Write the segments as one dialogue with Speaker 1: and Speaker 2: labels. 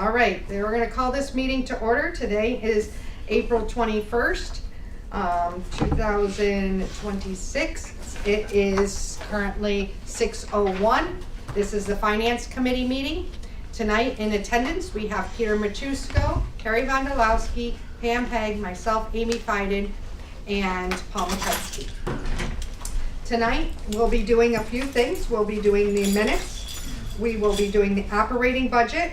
Speaker 1: All right, then we're gonna call this meeting to order. Today is April 21st, 2026. It is currently 6:01. This is the Finance Committee meeting. Tonight in attendance, we have Peter Machusko, Carrie Vondolowski, Pam Haig, myself, Amy Fiden, and Paul Machuski. Tonight, we'll be doing a few things. We'll be doing the minutes. We will be doing the operating budget.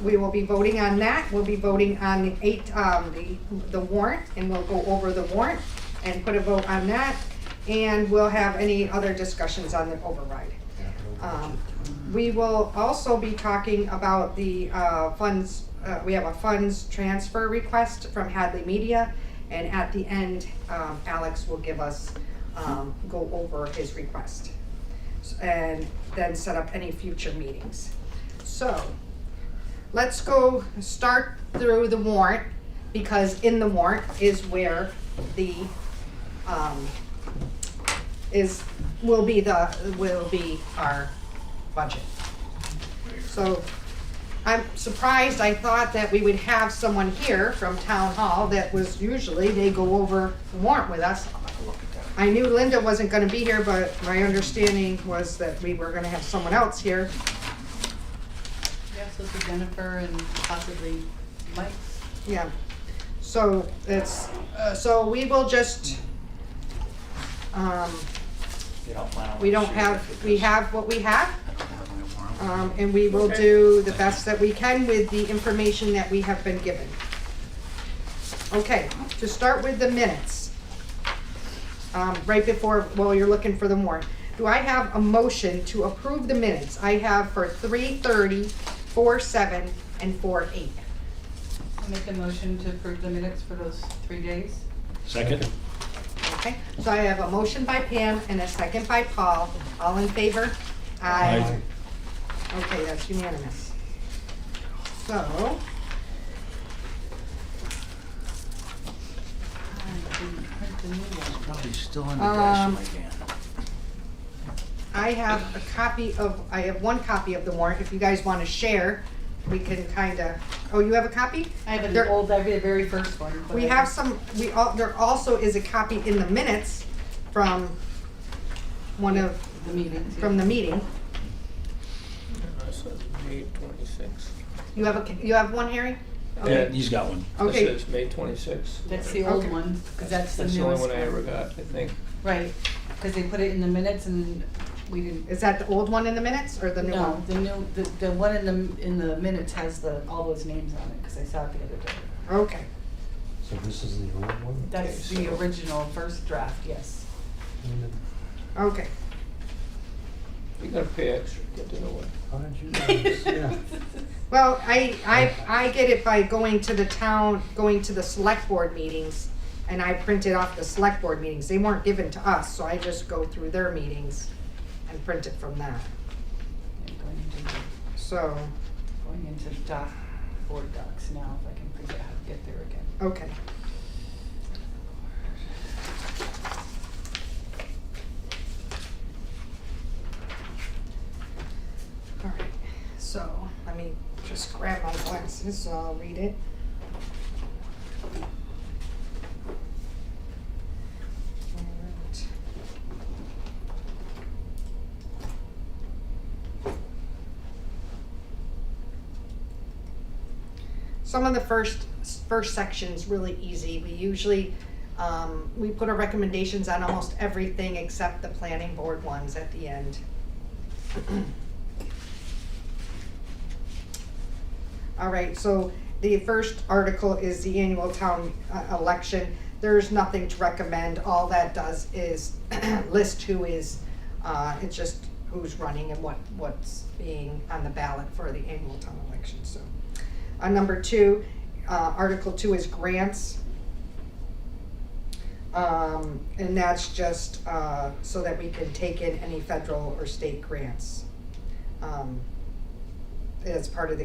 Speaker 1: We will be voting on that. We'll be voting on the warrant, and we'll go over the warrant and put a vote on that. And we'll have any other discussions on the override. We will also be talking about the funds. We have a funds transfer request from Hadley Media, and at the end, Alex will give us go over his request, and then set up any future meetings. So let's go start through the warrant, because in the warrant is where the will be our budget. So I'm surprised. I thought that we would have someone here from Town Hall that was usually they go over the warrant with us. I knew Linda wasn't gonna be here, but my understanding was that we were gonna have someone else here.
Speaker 2: Yeah, so it's Jennifer and possibly Mike.
Speaker 1: Yeah, so it's, so we will just, we have what we have. And we will do the best that we can with the information that we have been given. Okay, to start with the minutes. Right before, while you're looking for the warrant. Do I have a motion to approve the minutes? I have for 3:30, 4:7, and 4:8.
Speaker 2: I'll make a motion to approve the minutes for those 3 days.
Speaker 3: Second.
Speaker 1: Okay, so I have a motion by Pam and a second by Paul. All in favor?
Speaker 3: Aye.
Speaker 1: Okay, that's unanimous. So,
Speaker 3: Probably still in the dash again.
Speaker 1: I have I have one copy of the warrant. If you guys want to share, we can kinda, oh, you have a copy?
Speaker 2: I have
Speaker 1: There-
Speaker 2: the very first one.
Speaker 1: We have some, there also is a copy in the minutes from one of,
Speaker 2: the meeting.
Speaker 1: from the meeting.
Speaker 4: This says May 26th.
Speaker 1: You have one, Harry?
Speaker 3: Yeah,
Speaker 1: Okay.
Speaker 3: he's got one.
Speaker 1: Okay.
Speaker 4: This says May 26th.
Speaker 2: That's the old
Speaker 1: Okay.
Speaker 2: one, because that's the
Speaker 4: That's the only
Speaker 2: newest
Speaker 4: one I ever got, I think.
Speaker 2: Right, because they put it in the minutes and we didn't.
Speaker 1: Is that the old one in the minutes or the new
Speaker 2: No,
Speaker 1: one?
Speaker 2: the one in the minutes has all those names on it, because I saw it the other day.
Speaker 1: Okay,
Speaker 5: So this is the old one?
Speaker 2: That's
Speaker 4: Okay,
Speaker 2: the
Speaker 4: so-
Speaker 2: original first draft, yes.
Speaker 1: okay.
Speaker 4: You gotta pay extra to get the new one.
Speaker 5: How did you know this? Yeah.
Speaker 1: Well, I get it by going to the select board meetings, and I printed off the select board meetings. They weren't given to us, so I just go through their meetings and print it from that.
Speaker 2: And
Speaker 1: So,
Speaker 2: going into board docs now, if I can figure out how to get there again.
Speaker 1: okay. All right, so let me just grab my glasses so I'll read it. Alright. Some of the first section's really easy. We usually, we put our recommendations on almost everything except the planning board ones at the end. All right, so the first article is the annual town election. There's nothing to recommend. All that does is list who is, it's just who's running and what's being on the ballot for the annual town election, so. Number 2, Article 2 is grants. And that's just so that we can take in any federal or state grants. As part of the,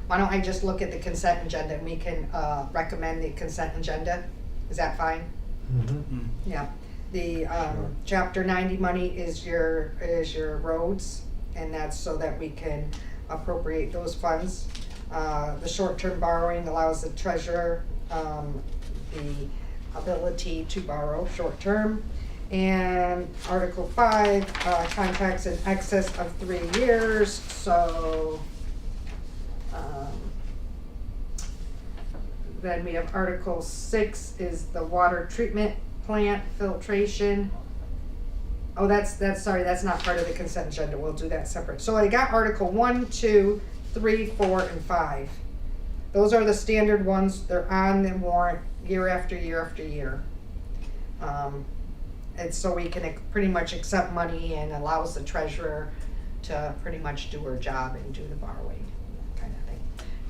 Speaker 1: why don't I just look at the consent agenda and we can recommend the consent agenda? Is that fine?
Speaker 5: Mm-hmm.
Speaker 1: Yeah. The
Speaker 5: Sure.
Speaker 1: Chapter 90 money is your roads, and that's so that we can appropriate those funds. The short-term borrowing allows the treasurer, the ability to borrow short-term. And Article 5, contracts in excess of 3 years, so, then we have Article 6 is the water treatment plant filtration. Oh, that's not part of the consent agenda, we'll do that separate. So I got Article 1, 2, 3, 4, and 5. Those are the standard ones, they're on the warrant year after year after year. And so we can pretty much accept money and allows the treasurer to pretty much do her job and do the borrowing, kind of thing.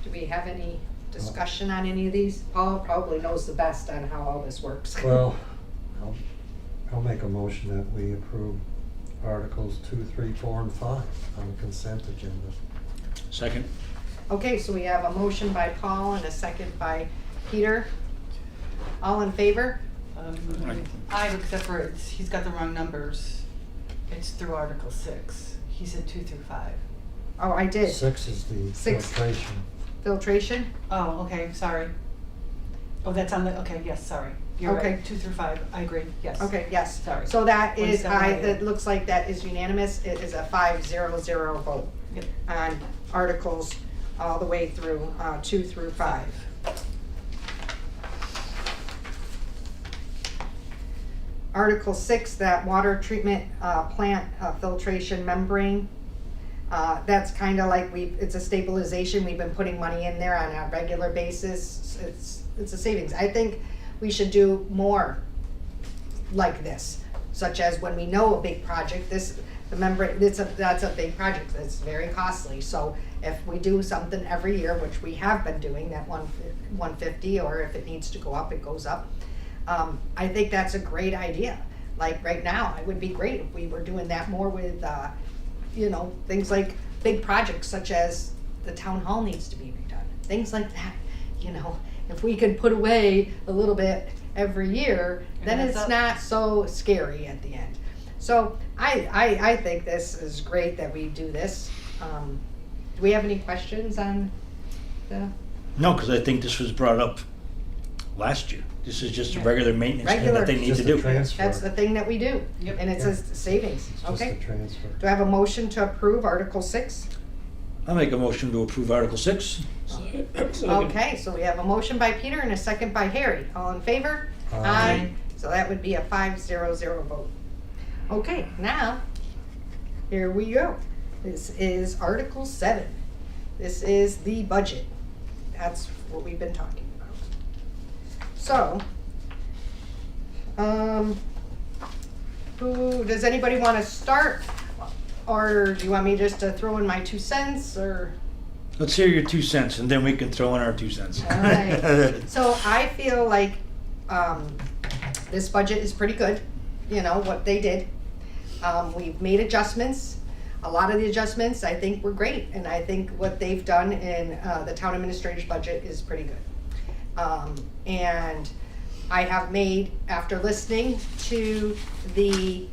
Speaker 1: Do we have any discussion on any of these? Paul probably knows the best on how all this works.
Speaker 5: Well, I'll make a motion that we approve Articles 2, 3, 4, and 5 on the consent agenda.
Speaker 3: Second.
Speaker 1: Okay, so we have a motion by Paul and a second by Peter. All in favor?
Speaker 3: Right.
Speaker 2: Except for he's got the wrong numbers. It's through Article 6. He said 2 through 5.
Speaker 1: Oh, I did.
Speaker 5: 6 is the
Speaker 1: 6.
Speaker 5: filtration.
Speaker 1: Filtration?
Speaker 2: Oh, okay, sorry. Oh, that's on the, okay, yes, sorry. You're
Speaker 1: Okay.
Speaker 2: right, 2 through 5, I agree, yes.
Speaker 1: Okay, yes.
Speaker 2: Sorry.
Speaker 1: So that is,
Speaker 2: 178.
Speaker 1: it looks like that is unanimous. It is a 5-0-0 vote
Speaker 2: Yep.
Speaker 1: on articles all the way through 2 through 5. Article 6, that water treatment plant filtration membrane. That's kind of like it's a stabilization. We've been putting money in there on a regular basis. It's a savings. I think we should do more like this, such as when we know a big project, the membrane, that's a big project, it's very costly. So if we do something every year, which we have been doing, that 150, or if it needs to go up, it goes up. I think that's a great idea. Like right now, it would be great if we were doing that more with, things like big projects such as the town hall needs to be redone. Things like that, if we could put away a little bit every year, then
Speaker 2: And
Speaker 1: it's
Speaker 2: that's up.
Speaker 1: not so scary at the end. So I think this is great that we do this. Do we have any questions on the?
Speaker 3: No, because I think this was brought up last year. This is just a regular maintenance thing
Speaker 1: Regular.
Speaker 3: that they need
Speaker 5: Just
Speaker 3: to
Speaker 5: a
Speaker 3: do.
Speaker 5: transfer.
Speaker 1: That's the thing that we do.
Speaker 2: Yep.
Speaker 1: And it says savings,
Speaker 5: It's just
Speaker 1: okay?
Speaker 5: a transfer.
Speaker 1: Do I have a motion to approve Article 6?
Speaker 3: I'll make a motion to approve Article 6.
Speaker 4: Second.
Speaker 1: Okay, so we have a motion by Peter and a second by Harry. All in favor?
Speaker 5: Aye.
Speaker 1: So that would be a 5-0-0 vote. Okay, now, here we go. This is Article 7. This is the budget. That's what we've been talking about. So, does anybody want to start? Or do you want me just to throw in my 2 cents, or?
Speaker 3: Let's hear your 2 cents, and then we can throw in our 2 cents.
Speaker 1: All right. So I feel like this budget is pretty good, what they did. We've made adjustments. A lot of the adjustments I think were great, and I think what they've done in the town administrator's budget is pretty good. And I have made, after listening to the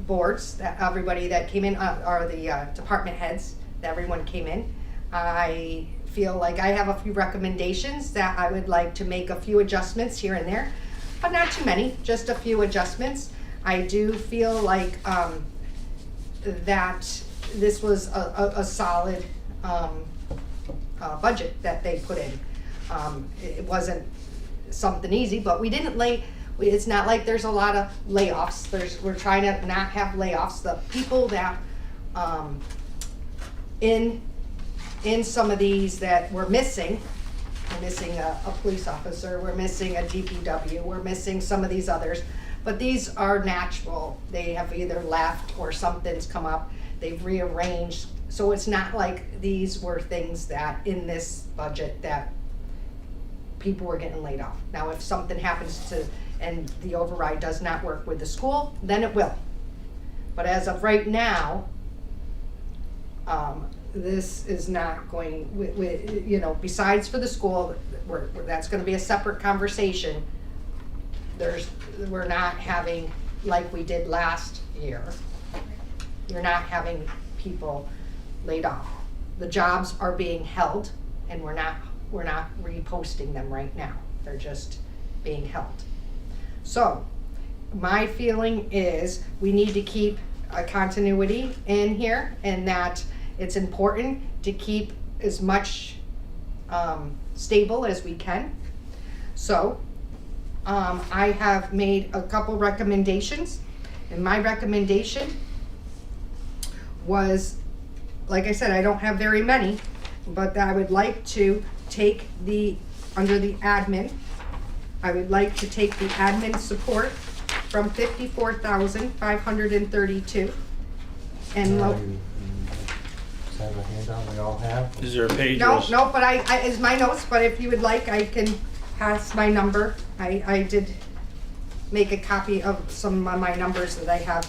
Speaker 1: boards, that everybody that came in, or the department heads, that everyone came in, I feel like I have a few recommendations that I would like to make a few adjustments here and there, but not too many, just a few adjustments. I do feel like that this was a solid budget that they put in. It wasn't something easy, but we didn't it's not like there's a lot of layoffs. We're trying to not have layoffs. The people that in some of these that we're missing a police officer, we're missing a DPW, we're missing some of these others, but these are natural. They have either left or something's come up, they've rearranged. So it's not like these were things that in this budget that people were getting laid off. Now, if something happens and the override does not work with the school, then it will. But as of right now, this is not going, besides for the school, that's gonna be a separate conversation. We're not having, like we did last year, you're not having people laid off. The jobs are being held, and we're not reposting them right now. They're just being held. So, my feeling is we need to keep a continuity in here, and that it's important to keep as much stable as we can. So, I have made a couple recommendations, and my recommendation was, like I said, I don't have very many, but I would like to take under the admin, I would like to take the admin support from 54,532 and
Speaker 5: Is that a handout we all have?
Speaker 3: Is there a page?
Speaker 1: no,
Speaker 3: or is-
Speaker 1: no, but I is my notes, but if you would like, I can pass my number. I did make a copy of some of my numbers that I have,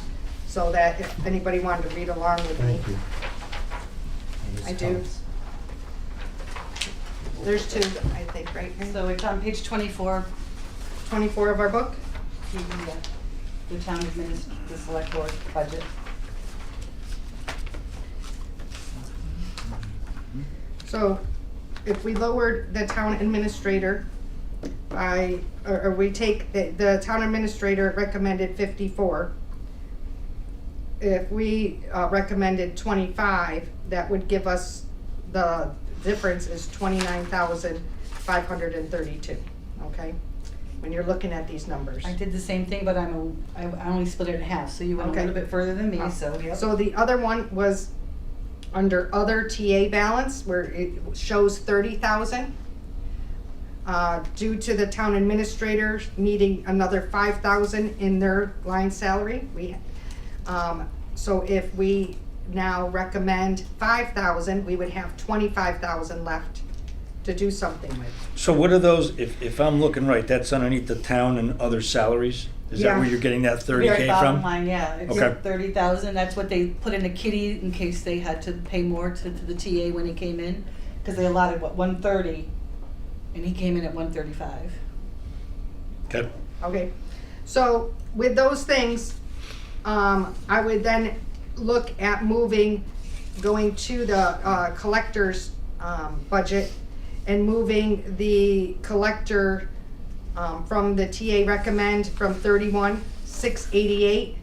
Speaker 1: so that if anybody wanted to read along with me.
Speaker 5: Thank you.
Speaker 1: I do. There's two, I think, right here.
Speaker 2: So it's on page 24,
Speaker 1: 24 of our book.
Speaker 2: the town the select board budget.
Speaker 1: So if we lowered the town administrator by, or we take, the town administrator recommended 54. If we recommended 25, that would give us, the difference is 29,532, okay? When you're looking at these numbers.
Speaker 2: I did the same thing, but I only split it in half, so you went
Speaker 1: Okay.
Speaker 2: a little bit further than me, so, yep.
Speaker 1: So the other one was under other TA balance, where it shows 30,000. Due to the town administrator needing another 5,000 in their line salary, so if we now recommend 5,000, we would have 25,000 left to do something with.
Speaker 3: So what are those, if I'm looking right, that's underneath the town and other salaries? Is that
Speaker 1: Yeah.
Speaker 3: where you're getting that
Speaker 2: Very
Speaker 3: 30K
Speaker 2: bottom
Speaker 3: from?
Speaker 2: line, yeah, it's
Speaker 3: Okay.
Speaker 2: 30,000, that's what they put in a kitty in case they had to pay more to the TA when he came in, cause they allotted, 130, and he came in at 135.
Speaker 3: Okay.
Speaker 1: Okay, so with those things, I would then look at going to the collector's budget and moving the collector from the TA recommend from 31,688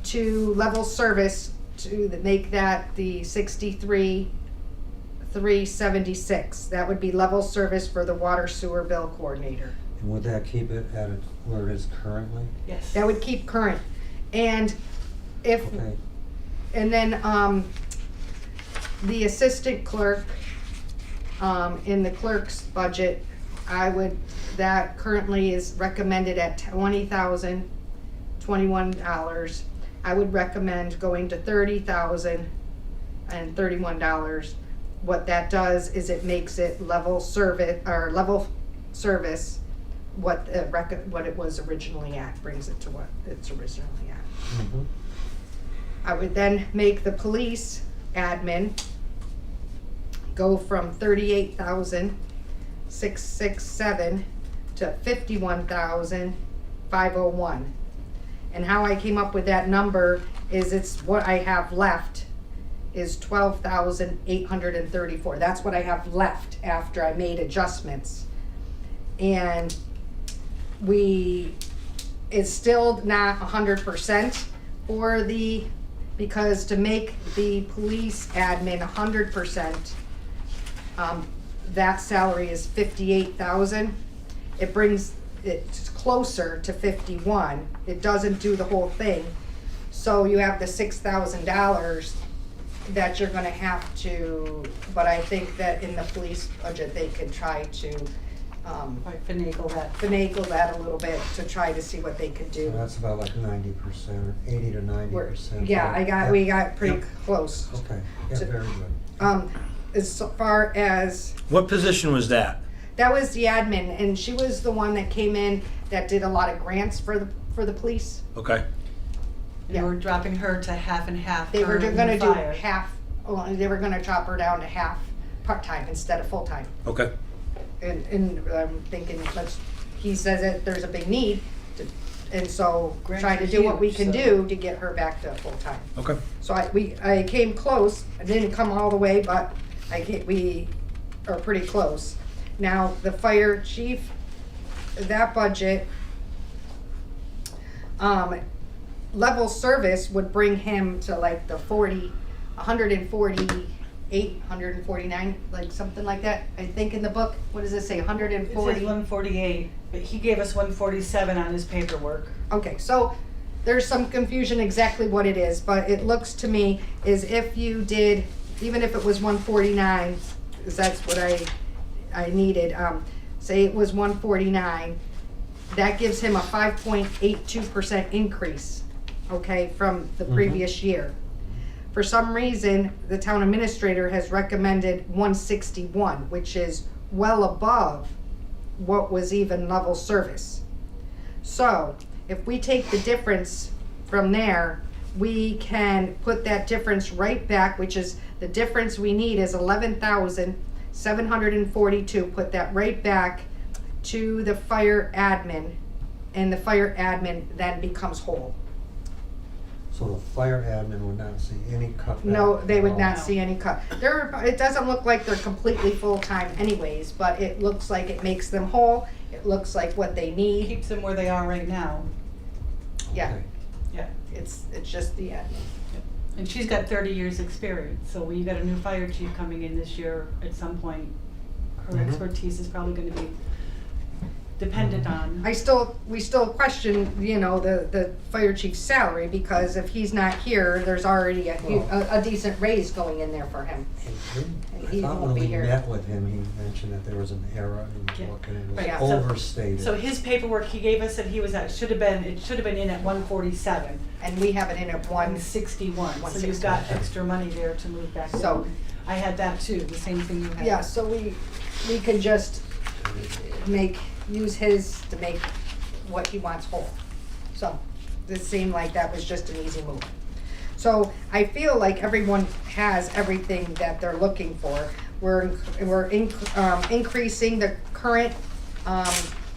Speaker 1: to level service to make that the 63,376. That would be level service for the water sewer bill coordinator.
Speaker 5: And would that keep it at where it is currently?
Speaker 2: Yes.
Speaker 1: That would keep current. And if,
Speaker 5: Okay,
Speaker 1: and then, the assistant clerk, in the clerk's budget, that currently is recommended at $20,021. I would recommend going to $30,031. What that does is it makes it level service, what it was originally at, brings it to what it's originally at.
Speaker 5: mhm.
Speaker 1: I would then make the police admin go from 38,667 to 51,501. And how I came up with that number is it's what I have left is 12,834. That's what I have left after I made adjustments. And it's still not 100% because to make the police admin 100%, that salary is 58,000. It brings it closer to 51. It doesn't do the whole thing. So you have the $6,000 that you're gonna have to, but I think that in the police budget, they could try to
Speaker 2: Right, finagle that.
Speaker 1: finagle that a little bit to try to see what they could do.
Speaker 5: So that's about like 90%, 80 to 90%.
Speaker 1: Yeah, we got pretty close.
Speaker 5: Okay, yeah,
Speaker 1: to-
Speaker 5: very good.
Speaker 1: As far as,
Speaker 3: What position was that?
Speaker 1: that was the admin, and she was the one that came in that did a lot of grants for the police.
Speaker 3: Okay.
Speaker 2: And
Speaker 1: Yeah.
Speaker 2: we're dropping her to half and half.
Speaker 1: They were
Speaker 2: her and
Speaker 1: gonna do
Speaker 2: fire.
Speaker 1: half, they were gonna chop her down to half, part-time instead of full-time.
Speaker 3: Okay.
Speaker 1: And I'm thinking, he says that there's a big need to and so
Speaker 2: Grants
Speaker 1: trying to
Speaker 2: are
Speaker 1: do what we
Speaker 2: huge,
Speaker 1: can
Speaker 2: so-
Speaker 1: do to get her back to full-time.
Speaker 3: Okay.
Speaker 1: So I came close, I didn't come all the way, but we are pretty close. Now, the fire chief, that budget, level service would bring him to like the 148, 149, like something like that, I think in the book. What does it say,
Speaker 2: It says
Speaker 1: 140?
Speaker 2: 148, but he gave us 147 on his paperwork.
Speaker 1: Okay, so there's some confusion exactly what it is, but it looks to me is if you did, even if it was 149, because that's what I needed, say it was 149, that gives him a 5.82% increase, okay, from the previous year. For some reason, the town administrator has recommended 161, which is well above what was even level service. So, if we take the difference from there, we can put that difference right back, which is the difference we need is 11,742. Put that right back to the fire admin, and the fire admin then becomes whole.
Speaker 5: So the fire admin would not see any cutback?
Speaker 1: No, they would
Speaker 5: at
Speaker 1: not
Speaker 5: all?
Speaker 1: see any cut. It doesn't look like they're completely full-time anyways, but it looks like it makes them whole. It looks like what they need.
Speaker 2: Keeps them where they are right now.
Speaker 1: Yeah,
Speaker 5: Okay.
Speaker 2: Yeah.
Speaker 1: it's just the admin.
Speaker 2: And she's got 30 years' experience, so when you got a new fire chief coming in this year, at some point, her
Speaker 5: Mhm.
Speaker 2: expertise is probably gonna be dependent on.
Speaker 1: We still question, the fire chief's salary, because if he's not here, there's already a decent raise going in there for him.
Speaker 5: I
Speaker 1: He
Speaker 5: thought
Speaker 1: won't
Speaker 5: when
Speaker 1: be
Speaker 5: we
Speaker 1: here.
Speaker 5: met with him, he mentioned that there was an error in
Speaker 2: Yeah.
Speaker 5: what it
Speaker 2: Right,
Speaker 1: Yeah.
Speaker 5: was
Speaker 2: so-
Speaker 5: overstated.
Speaker 2: So his paperwork he gave us that he was at, it should have been in at 147,
Speaker 1: And we have it in at
Speaker 2: 161, so you've
Speaker 1: 161.
Speaker 2: got extra money there to move back
Speaker 1: So-
Speaker 2: down. I had that too, the same thing you had.
Speaker 1: Yeah, so we could just use his to make what he wants whole. So, this seemed like that was just an easy move. So, I feel like everyone has everything that they're looking for. We're increasing the current,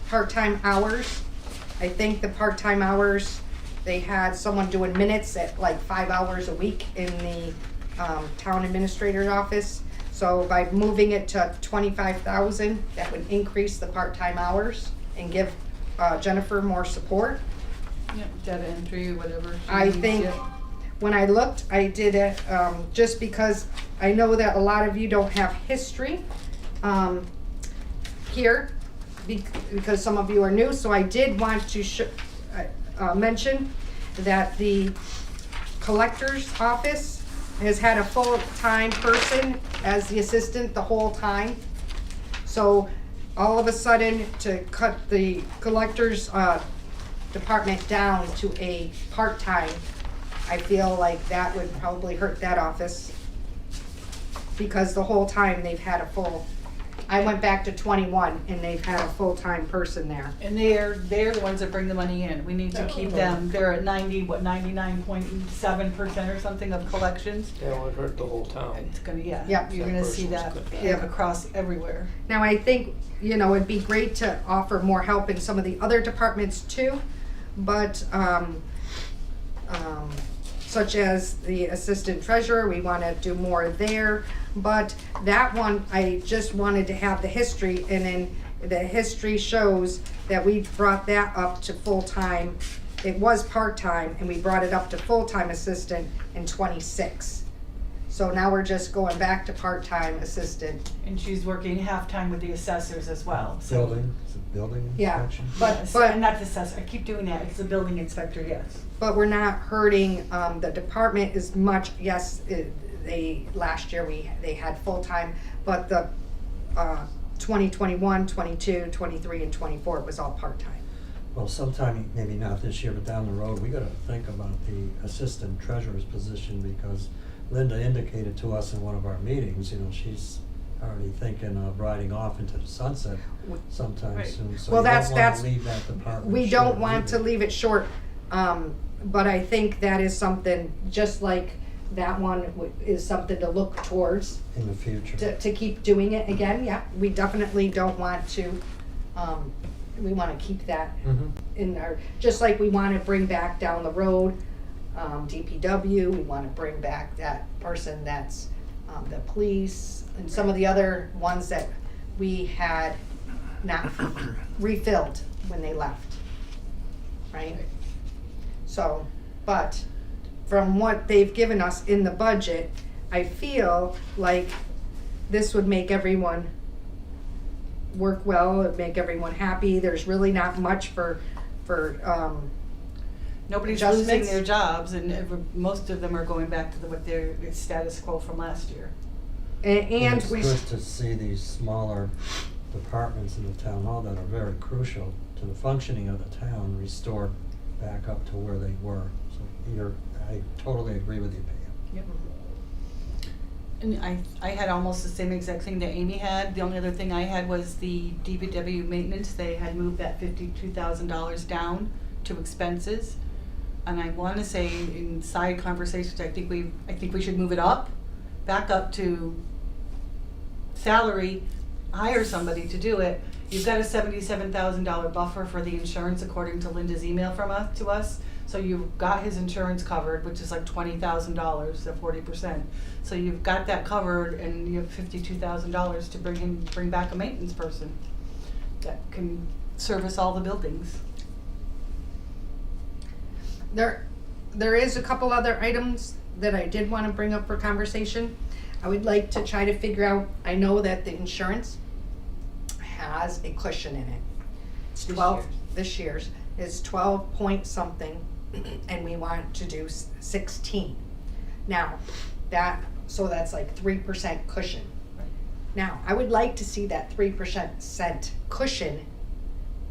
Speaker 1: part-time hours. I think the part-time hours, they had someone doing minutes at like 5 hours a week in the, town administrator's office. So by moving it to 25,000, that would increase the part-time hours and give Jennifer more support.
Speaker 2: Yep, data entry or whatever. she
Speaker 1: I
Speaker 2: needs,
Speaker 1: think
Speaker 2: yep.
Speaker 1: when I looked, I did it just because I know that a lot of you don't have history here because some of you are new. So I did want to mention that the collector's office has had a full-time person as the assistant the whole time. So all of a sudden, to cut the collector's department down to a part-time, I feel like that would probably hurt that office. Because the whole time they've had a full, I went back to 21 and they've had a full-time person there.
Speaker 2: And they're the ones that bring the money in. We need to keep them, they're at 99.7% or something of collections.
Speaker 4: That would hurt the whole town.
Speaker 2: It's gonna, yeah,
Speaker 1: Yeah.
Speaker 2: you're gonna see that
Speaker 1: Yeah.
Speaker 2: across everywhere.
Speaker 1: Now, I think, it'd be great to offer more help in some of the other departments too, but, such as the assistant treasurer, we wanna do more there. But that one, I just wanted to have the history, and then the history shows that we brought that up to full-time. It was part-time, and we brought it up to full-time assistant in 26. So now we're just going back to part-time assistant.
Speaker 2: And she's working half-time with the assessors as well, so.
Speaker 5: Building, is it building
Speaker 1: Yeah,
Speaker 5: inspection?
Speaker 1: but-
Speaker 2: Yes,
Speaker 1: but-
Speaker 2: not the assessor, I keep doing that, it's the building inspector, yes.
Speaker 1: But we're not hurting, the department as much, yes, last year they had full-time, but the, 2021, 22, 23, and 24 was all part-time.
Speaker 5: Well, sometime, maybe not this year, but down the road, we gotta think about the assistant treasurer's position, because Linda indicated to us in one of our meetings, she's already thinking of riding off into the sunset sometime
Speaker 2: Right.
Speaker 5: soon, so
Speaker 1: Well,
Speaker 5: you don't
Speaker 1: that's-
Speaker 5: wanna leave that department
Speaker 1: We don't
Speaker 5: short
Speaker 1: want to
Speaker 5: either.
Speaker 1: leave it short, but I think that is something, just like that one is something to look towards,
Speaker 5: In the future.
Speaker 1: to keep doing it again, yeah. We definitely don't want to, we wanna keep that
Speaker 5: Mhm.
Speaker 1: in our, just like we wanna bring back down the road, DPW, we wanna bring back that person that's, the police, and some of the other ones that we had not refilled when they left, right? So, but from what they've given us in the budget, I feel like this would make everyone work well, it'd make everyone happy. There's really not much for
Speaker 2: Nobody's losing
Speaker 1: adjustments.
Speaker 2: their jobs, and most of them are going back to what their status quo from last year.
Speaker 1: and
Speaker 5: It's
Speaker 1: we,
Speaker 5: good to see these smaller departments in the town hall that are very crucial to the functioning of the town restored back up to where they were. So I totally agree with you, Pam.
Speaker 2: Yep. And I had almost the same exact thing that Amy had. The only other thing I had was the DPW maintenance. They had moved that $52,000 down to expenses. And I wanna say in side conversations, I think we should move it up, back up to salary, hire somebody to do it. You've got a $77,000 buffer for the insurance according to Linda's email to us. So you've got his insurance covered, which is like $20,000, so 40%. So you've got that covered, and you have $52,000 to bring back a maintenance person that can service all the buildings.
Speaker 1: there is a couple other items that I did wanna bring up for conversation. I would like to try to figure out, I know that the insurance has a cushion in it. It's 12, this year's is 12 point something, and we want to do 16. Now, so that's like 3% cushion.
Speaker 2: Right.
Speaker 1: Now, I would like to see that 3% cushion.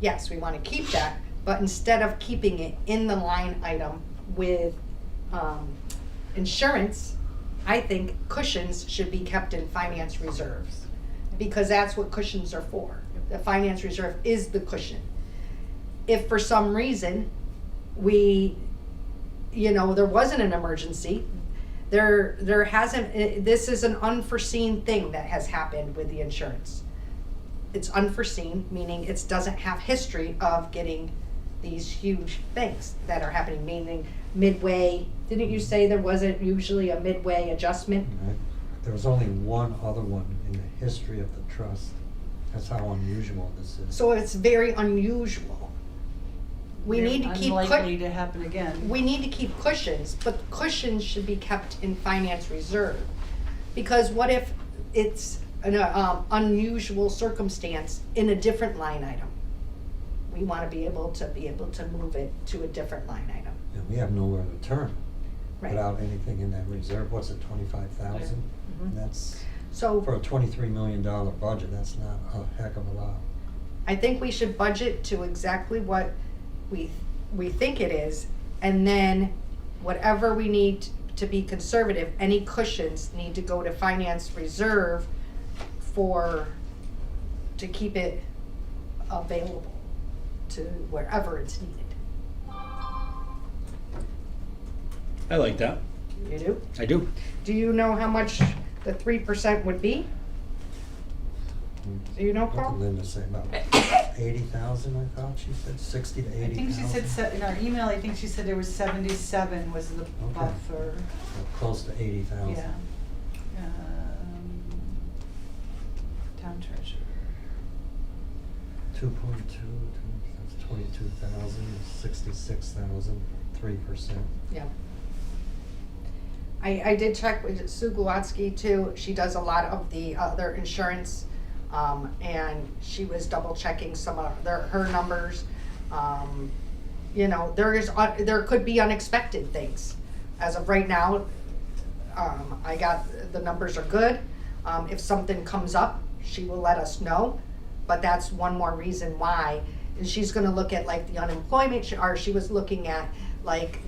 Speaker 1: Yes, we wanna keep that, but instead of keeping it in the line item with, insurance, I think cushions should be kept in finance reserves, because that's what cushions are for. The finance reserve is the cushion. If for some reason there wasn't an emergency, there hasn't, this is an unforeseen thing that has happened with the insurance. It's unforeseen, meaning it doesn't have history of getting these huge things that are happening, meaning midway, didn't you say there wasn't usually a midway adjustment?
Speaker 5: Right? There was only one other one in the history of the trust. That's how unusual this is.
Speaker 1: So it's very unusual. We need to keep,
Speaker 2: Unlikely to happen again.
Speaker 1: we need to keep cushions, but cushions should be kept in finance reserve. Because what if it's an unusual circumstance in a different line item? We wanna be able to move it to a different line item.
Speaker 5: And we have nowhere to turn
Speaker 1: Right.
Speaker 5: without anything in that reserve. What's it, 25,000?
Speaker 1: Mhm.
Speaker 5: That's,
Speaker 1: So
Speaker 5: for a $23 million budget, that's not a heck of a lot.
Speaker 1: I think we should budget to exactly what we think it is, and then whatever we need to be conservative, any cushions need to go to finance reserve to keep it available to wherever it's needed.
Speaker 3: I like that.
Speaker 1: You do?
Speaker 3: I do.
Speaker 1: Do you know how much the 3% would be? Do you know,
Speaker 5: What did
Speaker 1: Paul?
Speaker 5: Linda say, about 80,000, I thought she said, 60 to 80,000?
Speaker 2: I think she said, in our email, I think she said there was 77 was the buffer.
Speaker 5: So close to 80,000.
Speaker 2: Yeah. Town treasurer.
Speaker 5: 2.2, that's 22,000, 66,000, 3%.
Speaker 1: Yeah. I did check with Sue Gulatsky too. She does a lot of the other insurance, and she was double checking some of her numbers. There could be unexpected things. As of right now, I got, the numbers are good. If something comes up, she will let us know, but that's one more reason why. And she's gonna look at like the unemployment, she was looking at like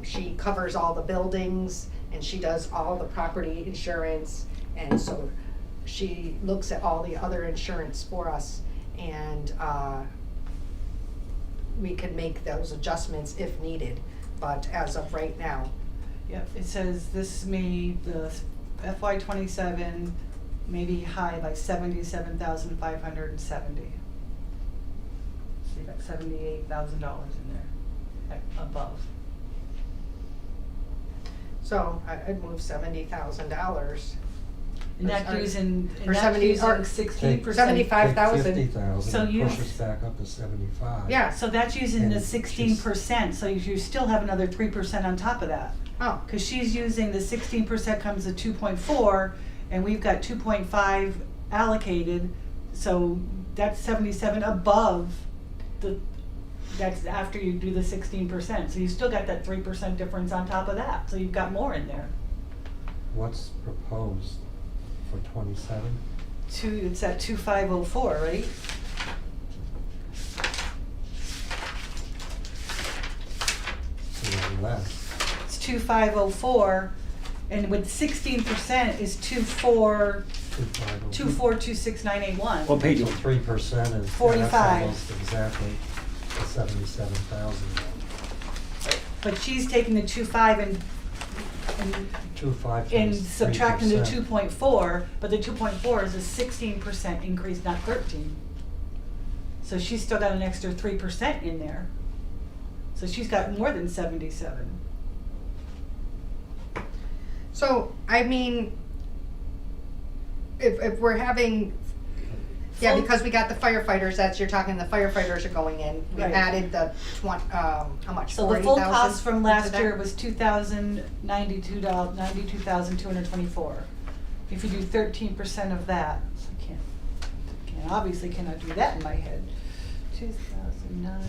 Speaker 1: she covers all the buildings, and she does all the property insurance, and so she looks at all the other insurance for us, and we can make those adjustments if needed, but as of right now,
Speaker 2: Yep, it says this the FY '27 may be high by 77,570. $78,000 in there above.
Speaker 1: So I'd move $70,000.
Speaker 2: And
Speaker 1: Or-
Speaker 2: that's using,
Speaker 1: or
Speaker 2: and that's
Speaker 1: 70 or
Speaker 2: using 16%.
Speaker 1: 75,000.
Speaker 5: 50,000,
Speaker 2: So
Speaker 5: and
Speaker 2: you-
Speaker 5: push us back up to 75.
Speaker 1: Yeah,
Speaker 2: So that's using the
Speaker 5: And
Speaker 2: 16%, so you still have another 3% on top of that.
Speaker 1: oh,
Speaker 2: Cause she's using the 16% comes to 2.4, and we've got 2.5 allocated, so that's 77 above that's after you do the 16%, so you still got that 3% difference on top of that, so you've got more in there.
Speaker 5: What's proposed for 27?
Speaker 2: It's at 2504, right?
Speaker 5: So less.
Speaker 2: It's 2504, and with 16% is 2426981.
Speaker 3: What page?
Speaker 5: So 3% is,
Speaker 2: 45.
Speaker 5: that's almost exactly the 77,000.
Speaker 2: But she's taking the 2.5 and
Speaker 5: 2.5
Speaker 2: and
Speaker 5: times
Speaker 2: subtracting the
Speaker 5: 3%.
Speaker 2: 2.4, but the 2.4 is a 16% increase, not 13. So she's still got an extra 3% in there. So she's got more than 77.
Speaker 1: so, I mean, if we're having, yeah,
Speaker 2: Full-
Speaker 1: because we got the firefighters, you're talking, the firefighters are going in. We
Speaker 2: Right.
Speaker 1: added the how much,
Speaker 2: So the full
Speaker 1: 40,000
Speaker 2: cost from
Speaker 1: into
Speaker 2: last
Speaker 1: that?
Speaker 2: year was $92,224. If you do 13% of that, so obviously cannot do that in my head. 2009,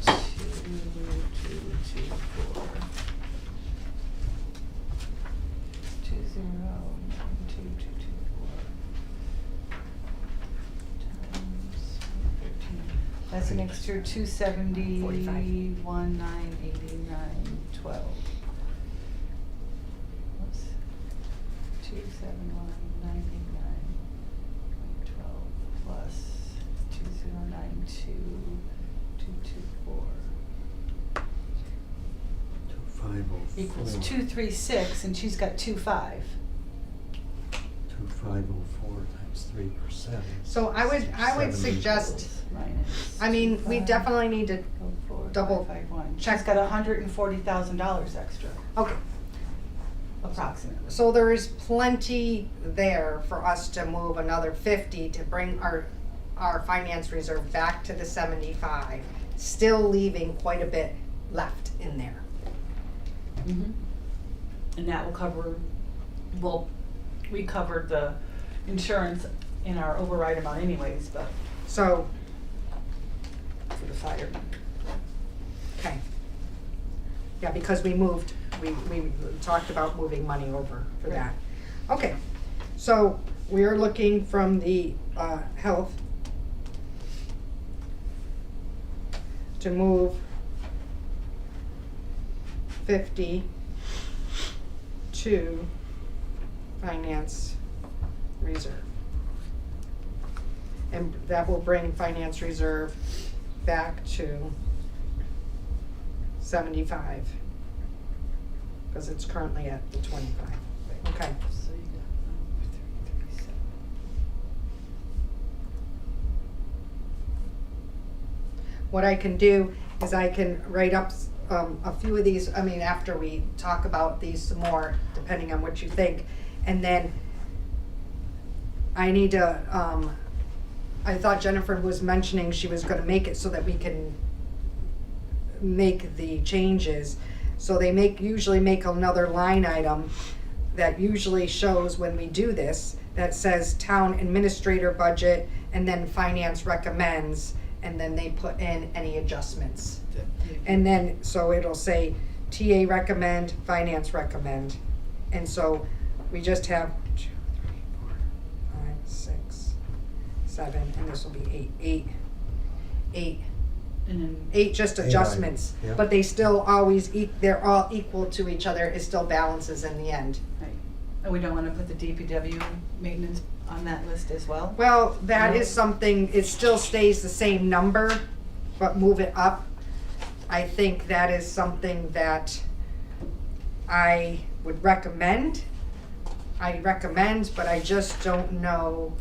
Speaker 2: 2224. 209224 times 13. That's an extra 271,989.12. Whoops. 271,989.12 plus 2092,224
Speaker 5: 2,504.
Speaker 2: equals 236, and she's got 2.5.
Speaker 5: 2,504 times 3%.
Speaker 1: So I would
Speaker 5: 70.
Speaker 1: suggest,
Speaker 2: Minus
Speaker 1: I mean, we
Speaker 2: 2.5.
Speaker 1: definitely need to,
Speaker 2: 0.4,
Speaker 1: double
Speaker 2: 551.
Speaker 1: check.
Speaker 2: She's got $140,000 extra,
Speaker 1: okay,
Speaker 2: approximately.
Speaker 1: so there is plenty there for us to move another 50 to bring our finance reserve back to the 75, still leaving quite a bit left in there.
Speaker 2: Mm-hmm. And that will cover, well, we covered the insurance in our override amount anyways, but
Speaker 1: So,
Speaker 2: for the fire.
Speaker 1: okay. Yeah, because we moved, we talked about moving money over for
Speaker 2: Right.
Speaker 1: that. Okay, so we are looking from the health to move 50 to finance reserve. And that will bring finance reserve back to 75. Because it's currently at the 25. Okay.
Speaker 2: So you got 337.
Speaker 1: What I can do is I can write up a few of these, I mean, after we talk about these some more, depending on what you think. And then I need to, I thought Jennifer was mentioning she was gonna make it so that we can make the changes. So they usually make another line item that usually shows when we do this, that says town administrator budget, and then finance recommends, and then they put in any adjustments. And then, so it'll say TA recommend, finance recommend. And so we just have 2, 3, 4, 5, 6, 7, and this will be eight
Speaker 2: And then,
Speaker 1: just
Speaker 5: Eight
Speaker 1: adjustments.
Speaker 5: items, yeah.
Speaker 1: But they still always, they're all equal to each other, it still balances in the end.
Speaker 2: right, and we don't wanna put the DPW maintenance on that list as well?
Speaker 1: Well, that
Speaker 2: No.
Speaker 1: is something, it still stays the same number, but move it up. I think that is something that I would recommend. I recommend, but I just don't know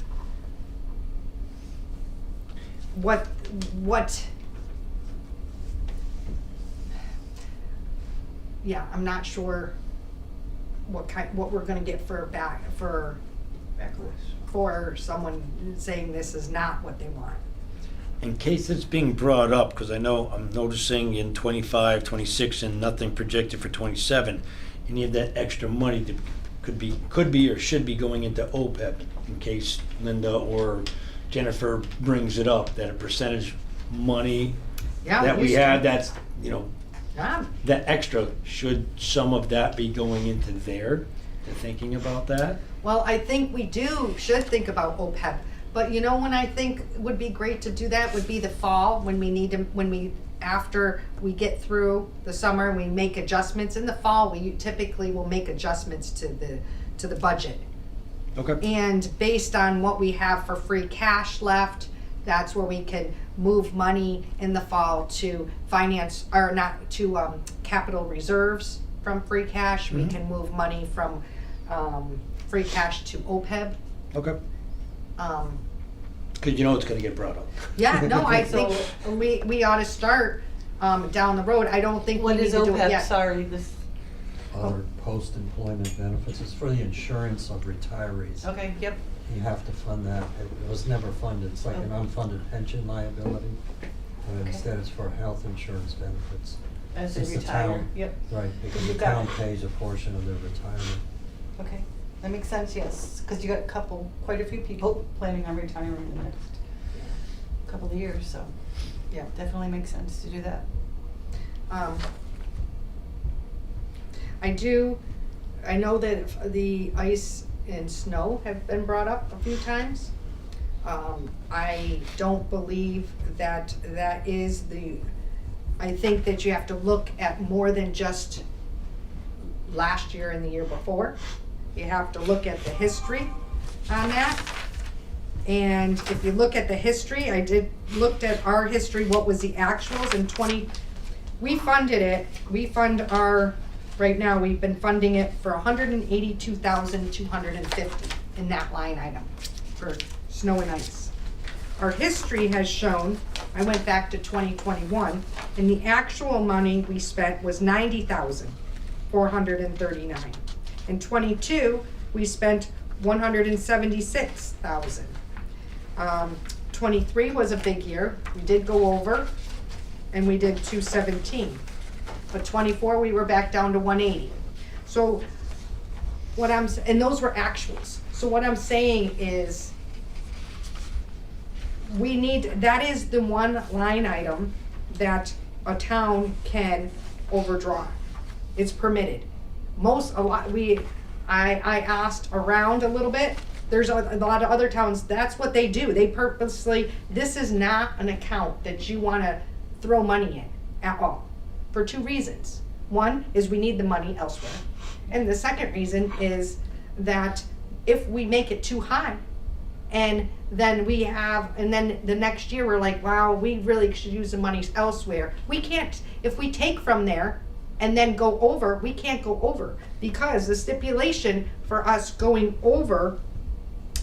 Speaker 1: what yeah, I'm not sure what we're gonna get for for someone saying this is not what they want.
Speaker 3: In case it's being brought up, because I know I'm noticing in 25, 26, and nothing projected for 27, any of that extra money that could be or should be going into OPEB, in case Linda or Jennifer brings it up, that a percentage money
Speaker 1: Yeah,
Speaker 3: that we
Speaker 1: used to.
Speaker 3: have, that's, you know,
Speaker 1: Yeah,
Speaker 3: that extra, should some of that be going into there? They're thinking about that?
Speaker 1: well, I think we should think about OPEB, but you know when I think would be great to do that would be the fall, after we get through the summer, we make adjustments. In the fall, we typically will make adjustments to the budget.
Speaker 3: Okay.
Speaker 1: And based on what we have for free cash left, that's where we can move money in the fall to finance, or not, to capital reserves from free cash. We can move money from free cash to OPEB.
Speaker 3: Okay.
Speaker 1: Um,
Speaker 3: Because you know it's going to get brought up.
Speaker 1: Yeah, no, I
Speaker 2: So-
Speaker 1: think we ought to start down the road. I don't think we
Speaker 2: What
Speaker 1: need
Speaker 2: is
Speaker 1: to do it
Speaker 2: OPEB?
Speaker 1: yet.
Speaker 2: Sorry, this,
Speaker 5: Other post-employment benefits, it's for the insurance of retirees.
Speaker 2: okay, yep.
Speaker 5: You have to fund that. It was never funded. It's like an unfunded pension liability. But
Speaker 2: Okay.
Speaker 5: instead it's for health insurance benefits.
Speaker 2: As they
Speaker 5: Since the
Speaker 2: retire,
Speaker 5: town-
Speaker 2: yep,
Speaker 5: Right, because the
Speaker 2: you've got-
Speaker 5: town pays a portion of their retirement.
Speaker 2: okay. That makes sense, yes, because you got quite a few people planning on retiring in the next couple of years, so.
Speaker 1: Yeah.
Speaker 2: Definitely makes sense to do that.
Speaker 1: I know that the ice and snow have been brought up a few times. I don't believe that is I think that you have to look at more than just last year and the year before. You have to look at the history on that. And if you look at the history, looked at our history, what was the actuals in we funded it, right now, we've been funding it for $182,250 in that line item for snow and ice. Our history has shown, I went back to 2021, and the actual money we spent was $90,439. In 22, we spent $176,000. 23 was a big year. We did go over, and we did 217. But 24, we were back down to 180. So and those were actuals. So what I'm saying is, that is the one line item that a town can overdraw. It's permitted. I asked around a little bit. There's a lot of other towns, that's what they do. They purposely, this is not an account that you wanna throw money in at all, for two reasons. One is we need the money elsewhere. And the second reason is that if we make it too high, and then the next year we're like, wow, we really should use the money elsewhere. We can't, if we take from there and then go over, we can't go over, because the stipulation for us going over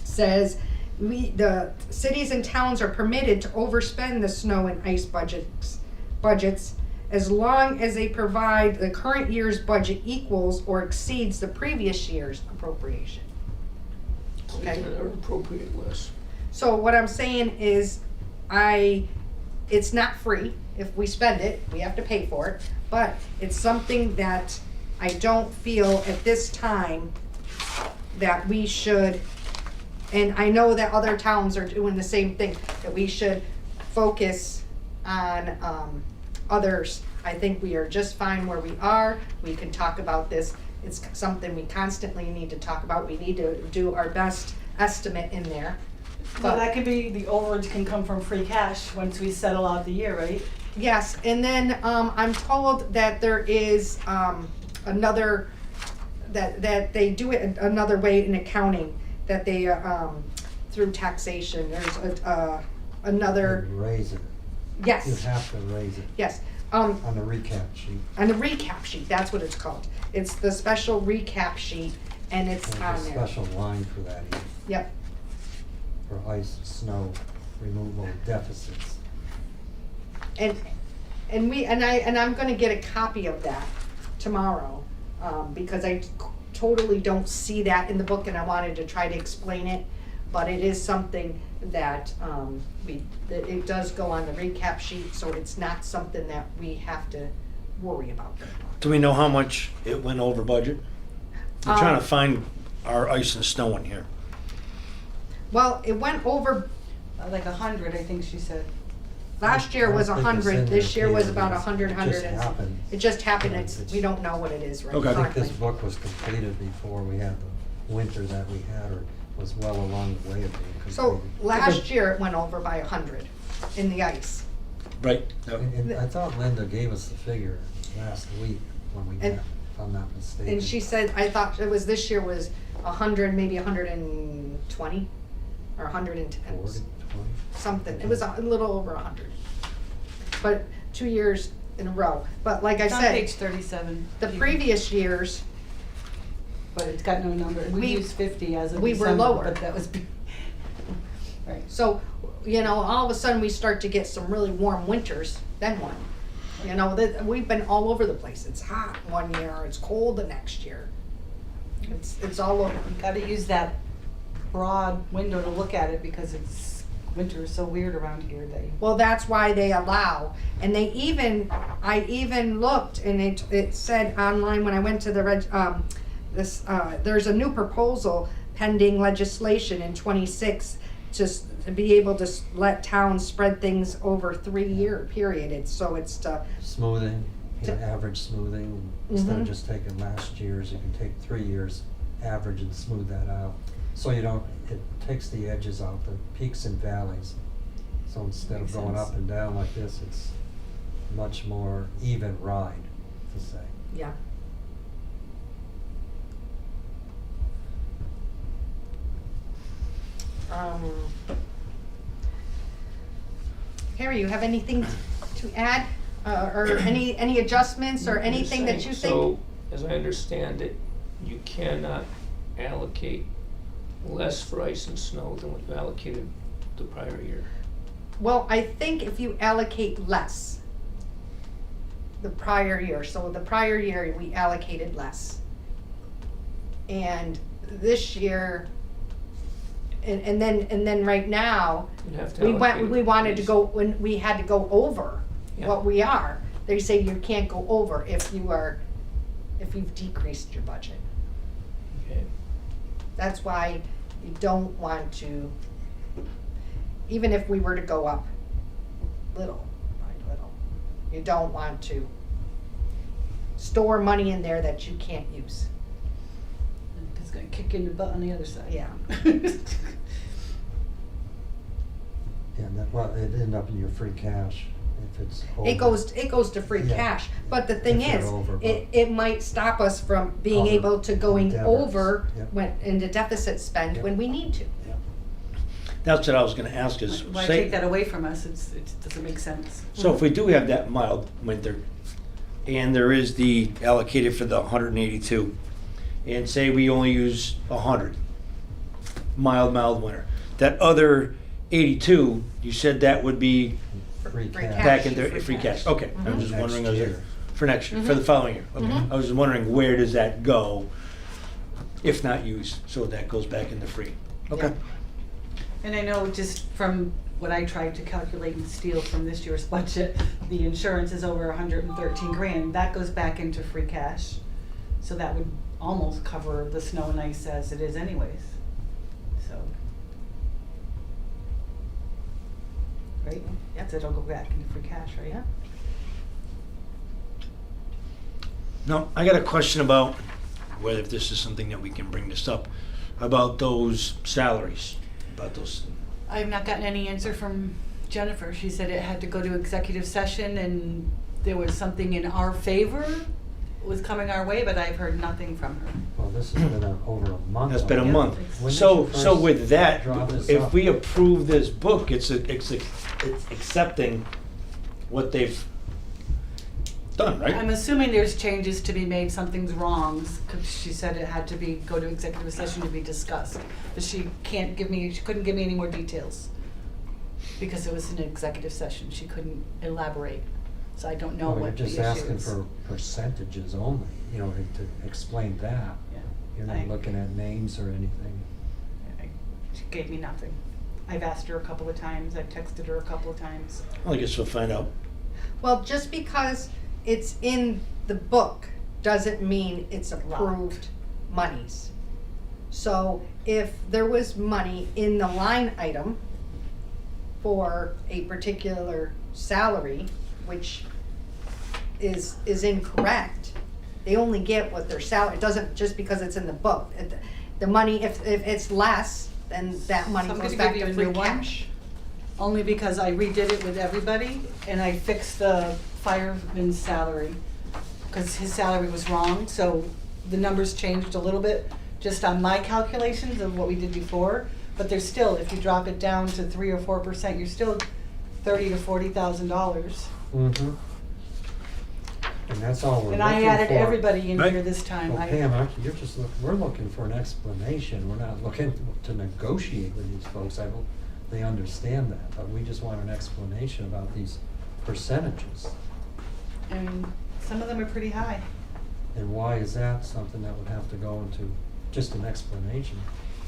Speaker 1: says the cities and towns are permitted to overspend the snow and ice budgets as long as they provide the current year's budget equals or exceeds the previous year's appropriation. Okay.
Speaker 4: Or appropriate less.
Speaker 1: So what I'm saying is, it's not free. If we spend it, we have to pay for it, but it's something that I don't feel at this time that we should, and I know that other towns are doing the same thing, that we should focus on others. I think we are just fine where we are. We can talk about this. It's something we constantly need to talk about. We need to do our best estimate in there.
Speaker 2: But that could be, the overage can come from free cash once we settle out the year, right?
Speaker 1: Yes, and then I'm told that there is another, that they do it another way in accounting, that they through taxation. There's another.
Speaker 5: You raise it. You
Speaker 1: Yes,
Speaker 5: have to raise it
Speaker 1: yes.
Speaker 5: on the recap sheet.
Speaker 1: On the recap sheet, that's what it's called. It's the special recap sheet, and it's
Speaker 5: There's
Speaker 1: on
Speaker 5: a
Speaker 1: there.
Speaker 5: special line for that, even,
Speaker 1: Yep.
Speaker 5: for ice, snow removal deficits.
Speaker 1: And I'm gonna get a copy of that, tomorrow, because I totally don't see that in the book and I wanted to try to explain it. But it is something that, that it does go on the recap sheet, so it's not something that we have to worry about.
Speaker 3: Do we know how much it went over budget? I'm trying to find our ice and snow in here.
Speaker 1: Well, it went over,
Speaker 2: Like 100, I think she said.
Speaker 1: last year was
Speaker 5: I don't think it's
Speaker 1: 100,
Speaker 5: in
Speaker 1: this
Speaker 5: there,
Speaker 1: year was
Speaker 5: Peter.
Speaker 1: about
Speaker 5: It
Speaker 1: 100,
Speaker 5: just
Speaker 1: 100 and.
Speaker 5: happened.
Speaker 1: It just happened,
Speaker 5: Yeah,
Speaker 1: it's,
Speaker 5: it's-
Speaker 1: we don't know what it is right
Speaker 3: Okay.
Speaker 5: I think
Speaker 1: currently.
Speaker 5: this book was completed before we had the winter that we had, or was well along the way of being completed.
Speaker 1: So, last year it went over by 100 in the ice.
Speaker 3: Right.
Speaker 5: And I thought Linda gave us the figure last week when we
Speaker 1: And-
Speaker 5: met, if I'm not mistaken.
Speaker 1: And she said, I thought it was, this year was 100, maybe 120, or 110,
Speaker 5: 40, 20?
Speaker 1: something, it was a little over 100. But 2 years in a row, but like I
Speaker 2: It's on page
Speaker 1: said,
Speaker 2: 37.
Speaker 1: the previous years,
Speaker 2: But it's got no number. We
Speaker 1: We-
Speaker 2: used 50 as of
Speaker 1: we were
Speaker 2: December,
Speaker 1: lower.
Speaker 2: but that was, right.
Speaker 1: so, you know, all of a sudden we start to get some really warm winters, then what? You know, we've been all over the place, it's hot one year, it's cold the next year. It's all over.
Speaker 2: You gotta use that broad window to look at it because winter is so weird around here that you.
Speaker 1: Well, that's why they allow, and they even, I even looked, and it said online when I went to the there's a new proposal pending legislation in 26 to be able to let towns spread things over 3-year period. It's to,
Speaker 5: Smoothing,
Speaker 1: To-
Speaker 5: average smoothing, instead
Speaker 1: Mhm.
Speaker 5: of just taking last year's, you can take 3 years average and smooth that out. So you don't, it takes the edges out, the peaks and valleys. So instead
Speaker 2: Makes
Speaker 5: of going
Speaker 2: sense.
Speaker 5: up and down like this, it's much more even ride, to say.
Speaker 1: yeah. Harry, you have anything to add, or any adjustments or anything that you think?
Speaker 4: So, as I understand it, you cannot allocate less for ice and snow than what you allocated the prior year.
Speaker 1: Well, I think if you allocate less the prior year, so the prior year we allocated less. And this year, and then right now,
Speaker 4: You'd have to allocate
Speaker 1: we wanted to
Speaker 4: at
Speaker 1: go, when we had to go over
Speaker 4: Yeah.
Speaker 1: what we are. They say you can't go over if you've decreased your budget.
Speaker 4: least- Okay.
Speaker 1: That's why you don't want to, even if we were to go up little by little, you don't want to store money in there that you can't use.
Speaker 2: It's gonna kick you in the butt on the other side.
Speaker 1: Yeah.
Speaker 5: Yeah, well, it'd end up in your free cash if it's over.
Speaker 1: It goes to free
Speaker 5: Yeah.
Speaker 1: cash, but the thing
Speaker 5: If you're
Speaker 1: is,
Speaker 5: over,
Speaker 1: it might stop us from being
Speaker 5: Cover
Speaker 1: able to going
Speaker 5: debits,
Speaker 1: over
Speaker 5: yep.
Speaker 1: when, into deficit spend
Speaker 5: Yep.
Speaker 1: when we need to.
Speaker 5: Yeah.
Speaker 3: That's what I was gonna ask is,
Speaker 2: Why
Speaker 3: say,
Speaker 2: take that away from us? It doesn't make sense.
Speaker 3: so if we do have that mild winter, and there is the allocated for the 182, and say we only use 100, mild winter, that other 82, you said that would be
Speaker 5: Free
Speaker 1: Free
Speaker 5: cash.
Speaker 1: cash.
Speaker 3: back into
Speaker 1: Free
Speaker 3: free
Speaker 1: cash.
Speaker 3: cash, okay, I was
Speaker 1: Mhm.
Speaker 3: just
Speaker 5: Next
Speaker 3: wondering,
Speaker 5: year.
Speaker 3: for next year, for the following year, okay.
Speaker 1: Mhm.
Speaker 3: I was just wondering, where does that go if not used, so that goes back into free, okay?
Speaker 2: And I know just from what I tried to calculate and steal from this year's budget, the insurance is over 113 grand. That goes back into free cash. So that would almost cover the snow and ice as it is anyways. So. Right?
Speaker 1: Yep.
Speaker 2: So it'll go back into free cash, right?
Speaker 1: Yeah.
Speaker 3: Now, I got a question about whether if this is something that we can bring this up, about those salaries, about those,
Speaker 2: I have not gotten any answer from Jennifer. She said it had to go to executive session and there was something in our favor was coming our way, but I've heard nothing from her.
Speaker 5: Well, this has been over a month.
Speaker 3: that's been a
Speaker 2: Yeah.
Speaker 3: month.
Speaker 5: When did
Speaker 3: So,
Speaker 5: you
Speaker 3: so
Speaker 5: first
Speaker 3: with that,
Speaker 5: draw this
Speaker 3: if
Speaker 5: up?
Speaker 3: we approve this book, it's accepting what they've done,
Speaker 2: I'm
Speaker 3: right?
Speaker 2: assuming there's changes to be made, something's wrong, because she said it had to go to executive session to be discussed. But she couldn't give me any more details. Because it was an executive session, she couldn't elaborate. So I don't know
Speaker 5: Well, you're
Speaker 2: what the issue
Speaker 5: just asking
Speaker 2: is.
Speaker 5: for percentages only, you know, to explain that.
Speaker 2: Yeah.
Speaker 5: You're not looking at names or anything.
Speaker 2: She gave me nothing. I've asked her a couple of times, I've texted her a couple of times.
Speaker 3: Well, I guess we'll find out.
Speaker 1: Well, just because it's in the book doesn't mean it's approved monies. So if there was money in the line item for a particular salary, which is incorrect, they only get what their salary, it doesn't, just because it's in the book. The money, if it's less, then that money
Speaker 2: So I'm
Speaker 1: goes
Speaker 2: gonna
Speaker 1: back
Speaker 2: give
Speaker 1: to
Speaker 2: you a
Speaker 1: free
Speaker 2: new one.
Speaker 1: cash.
Speaker 2: Only because I redid it with everybody and I fixed the fireman's salary. Cause his salary was wrong, so the numbers changed a little bit just on my calculations of what we did before. But there's still, if you drop it down to 3 or 4%, you're still $30,000 to $40,000.
Speaker 5: Mm-hmm. And that's all we're
Speaker 2: And
Speaker 5: looking for.
Speaker 2: I added everybody in
Speaker 3: Right.
Speaker 2: here this time.
Speaker 5: Well, Pam, you're just we're looking for an explanation. We're not looking to negotiate with these folks. I hope they understand that, but we just want an explanation about these percentages.
Speaker 2: And some of them are pretty high.
Speaker 5: And why is that something that would have to go into, just an explanation,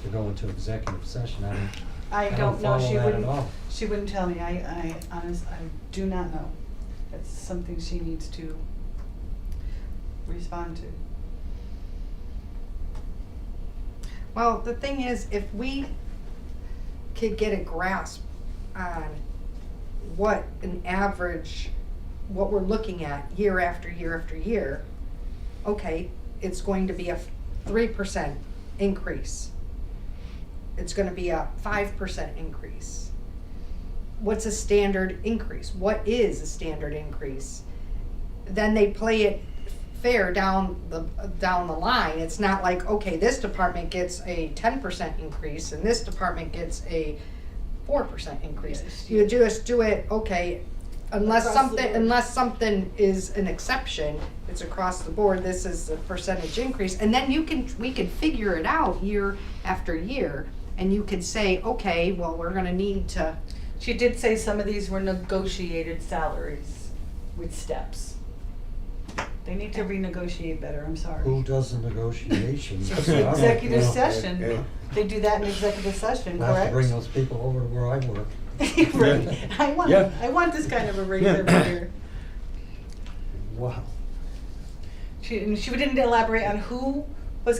Speaker 5: to go into executive session?
Speaker 2: I don't know,
Speaker 5: follow that at all.
Speaker 2: she wouldn't tell me, I do not know. That's something she needs to respond to.
Speaker 1: Well, the thing is, if we could get a grasp on what an average, what we're looking at year after year after year, okay, it's going to be a 3% increase. It's gonna be a 5% increase. What's a standard increase? What is a standard increase? Then they play it fair down the line. It's not like, okay, this department gets a 10% increase and this department gets a 4% increase.
Speaker 2: Yes.
Speaker 1: You just do it, okay,
Speaker 2: Across the
Speaker 1: something is an exception, it's across the board, this is the percentage increase. And then we can figure it out year after year, and you could say, okay, well, we're gonna need to,
Speaker 2: She did say some of these were negotiated salaries with steps. They need to renegotiate better, I'm sorry.
Speaker 5: Who does the negotiations?
Speaker 2: It's
Speaker 5: I don't
Speaker 2: executive
Speaker 5: know.
Speaker 2: session. They do that in executive session,
Speaker 5: We'll have to
Speaker 2: correct?
Speaker 5: bring those people over to where I work.
Speaker 2: Right.
Speaker 3: Yeah.
Speaker 2: I want this kind of a raise
Speaker 3: Yeah.
Speaker 2: every year.
Speaker 5: Wow.
Speaker 2: She didn't elaborate on who was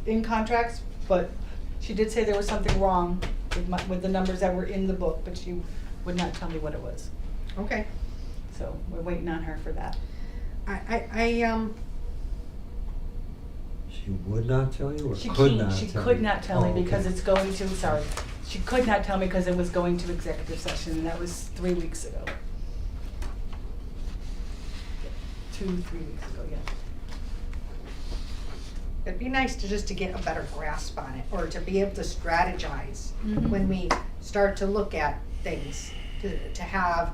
Speaker 2: in contracts, but she did say there was something wrong with the numbers that were in the book, but she would not tell me what it was.
Speaker 1: okay.
Speaker 2: So we're waiting on her for that.
Speaker 5: She would not tell you or
Speaker 2: She
Speaker 5: could
Speaker 2: can't,
Speaker 5: not tell
Speaker 2: she
Speaker 5: you?
Speaker 2: could not tell
Speaker 5: Oh,
Speaker 2: me because
Speaker 5: okay.
Speaker 2: it's going to, sorry. She could not tell me because it was going to executive session, and that was 3 weeks ago. 2, 3 weeks ago, yeah.
Speaker 1: It'd be nice to get a better grasp on it, or to be able to strategize
Speaker 2: Mhm.
Speaker 1: when we start to look at things, to have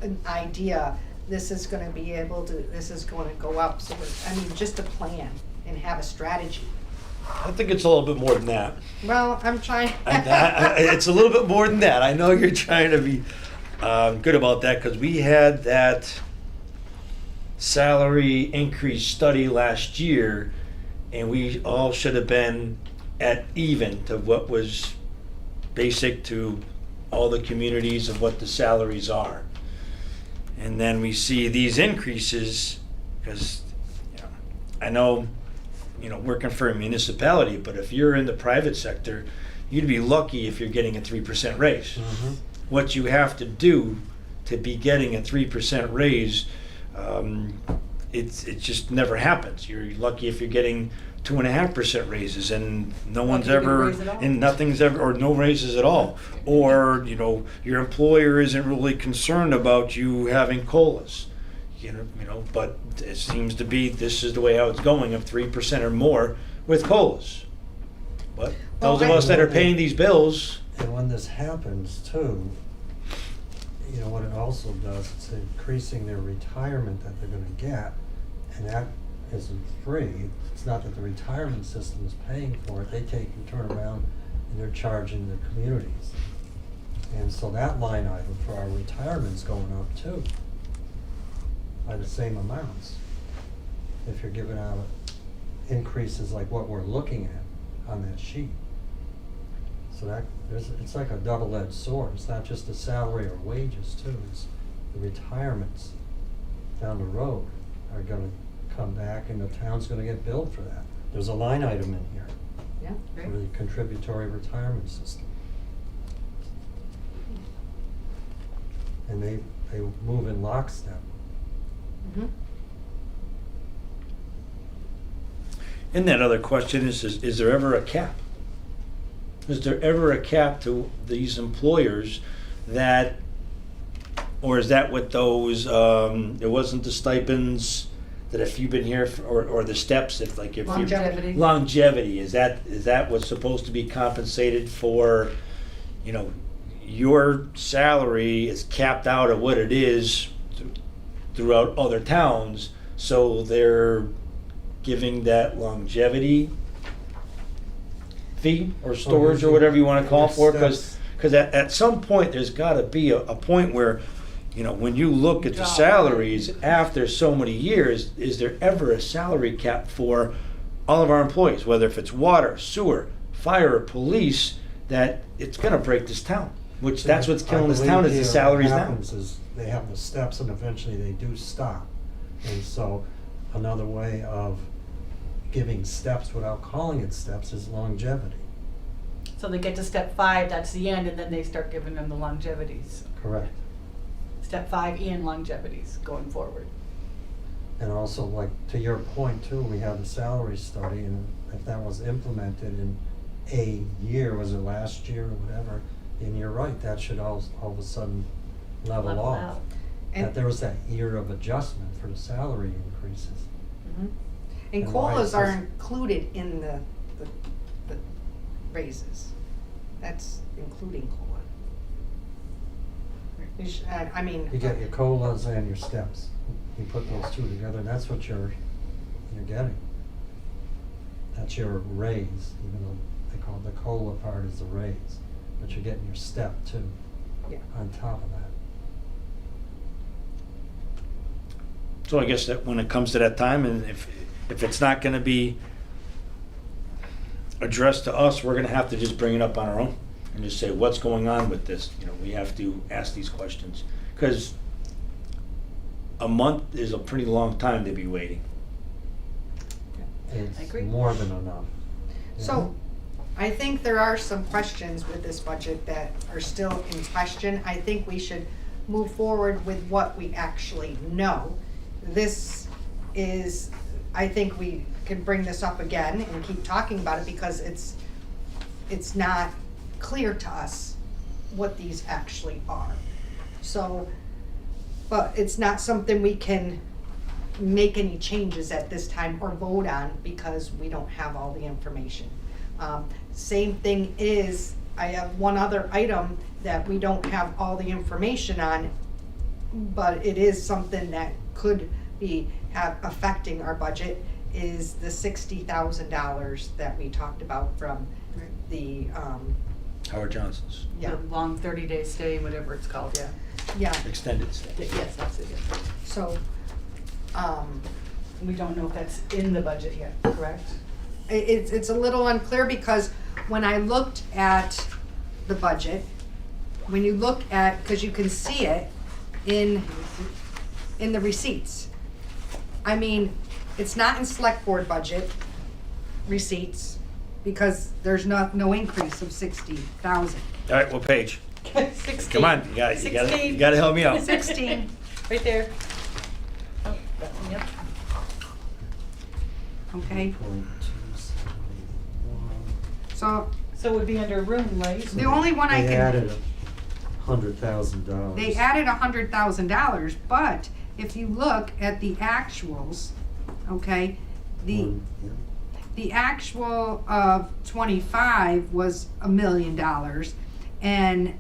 Speaker 1: an idea, this is gonna go up, so just a plan and have a strategy.
Speaker 3: I think it's a little bit more than that.
Speaker 1: Well, I'm trying.
Speaker 3: It's a little bit more than that. I know you're trying to be good about that, because we had that salary increase study last year, and we all should have been at even to what was basic to all the communities of what the salaries are. And then we see these increases, because I know, working for a municipality, but if you're in the private sector, you'd be lucky if you're getting a 3% raise.
Speaker 5: Mhm.
Speaker 3: What you have to do to be getting a 3% raise, it just never happens. You're lucky if you're getting 2.5% raises, and no one's
Speaker 2: to get a
Speaker 3: ever,
Speaker 2: raise at all.
Speaker 3: and nothing's ever, or no raises at all. Or, your employer isn't really concerned about you having COLAs. But it seems to be, this is the way how it's going, of 3% or more with COLAs. But those of
Speaker 1: Well,
Speaker 3: us that are paying these bills,
Speaker 5: And when this happens too, what it also does, it's increasing their retirement that they're gonna get, and that isn't free. It's not that the retirement system is paying for it, they take and turn around and they're charging the communities. And so that line item for our retirement's going up too. by the same amounts. If you're giving out increases like what we're looking at on that sheet. So that, it's like a double-edged sword. It's not just the salary or wages too, it's the retirements down the road are gonna come back and the town's gonna get billed for that. There's a line item in here
Speaker 1: Yeah, great.
Speaker 5: for the contributory retirement system. And they move in lockstep.
Speaker 1: Mhm.
Speaker 3: And that other question is there ever a cap? Is there ever a cap to these employers that, or is that with those, it wasn't the stipends, that if you've been here, or the steps, if like if you're.
Speaker 2: Longevity.
Speaker 3: Longevity, is that what's supposed to be compensated for, you know, your salary is capped out at what it is throughout other towns, so they're giving that longevity fee or storage or whatever you want to call for, because at some point there's got to be a point where, you know, when you look at the salaries after so many years, is there ever a salary cap for all of our employees, whether if it's water, sewer, fire, or police, that it's going to break this town, which that's what's killing this town, is the salaries
Speaker 5: What
Speaker 3: now.
Speaker 5: happens is they have the steps and eventually they do stop. And so another way of giving steps without calling it steps is longevity.
Speaker 2: So they get to step 5, that's the end, and then they start giving them the longevities.
Speaker 5: Correct.
Speaker 2: Step 5 and longevities going forward.
Speaker 5: And also, like, to your point too, we have the salary study, and if that was implemented in a year, was it last year or whatever, and you're right, that should all of a sudden level off.
Speaker 2: out.
Speaker 1: And-
Speaker 5: That there was that year of adjustment for the salary increases.
Speaker 1: Mhm. And
Speaker 5: And why
Speaker 1: COLAs
Speaker 5: is
Speaker 1: are
Speaker 5: this-
Speaker 1: included in the raises. That's including COLA. I mean.
Speaker 5: You get your COLAs and your steps. You put those two together, and that's what you're getting. That's your raise, even though they call it the COLA part is the raise, but you're getting your step too,
Speaker 1: Yeah.
Speaker 5: on top of that.
Speaker 3: So I guess that when it comes to that time, and if it's not going to be addressed to us, we're going to have to just bring it up on our own and just say, what's going on with this? You know, we have to ask these questions, because a month is a pretty long time to be waiting.
Speaker 5: It's
Speaker 2: agree.
Speaker 5: more than enough. you
Speaker 1: So,
Speaker 5: know?
Speaker 1: I think there are some questions with this budget that are still in question. I think we should move forward with what we actually know. This is, I think we can bring this up again and keep talking about it, because it's not clear to us what these actually are. So, but it's not something we can make any changes at this time or vote on, because we don't have all the information. Same thing is, I have one other item that we don't have all the information on, but it is something that could be affecting our budget, is the $60,000 that we talked about from the,
Speaker 3: Howard Johnson's
Speaker 1: yeah,
Speaker 2: The long 30-day stay, whatever it's called, yeah.
Speaker 1: yeah,
Speaker 3: extended stay.
Speaker 2: Yes, that's it, yeah.
Speaker 1: so,
Speaker 2: We don't know if that's in the budget yet, correct?
Speaker 1: it's a little unclear, because when I looked at the budget, when you look at, because you can see it in the receipts. I mean, it's not in select board budget receipts, because there's no increase of 60,000.
Speaker 3: All right, what page?
Speaker 2: 16.
Speaker 3: Come on, you got to help me out.
Speaker 1: 16,
Speaker 2: Right there. Oh, that one, yep.
Speaker 1: okay,
Speaker 5: 2.271.
Speaker 1: so
Speaker 2: So it would be under room, right?
Speaker 1: the only one I
Speaker 5: They
Speaker 1: can.
Speaker 5: added $100,000.
Speaker 1: They added $100,000, but if you look at the actuals, okay,
Speaker 5: Yeah.
Speaker 1: the actual of 25 was $1 million, and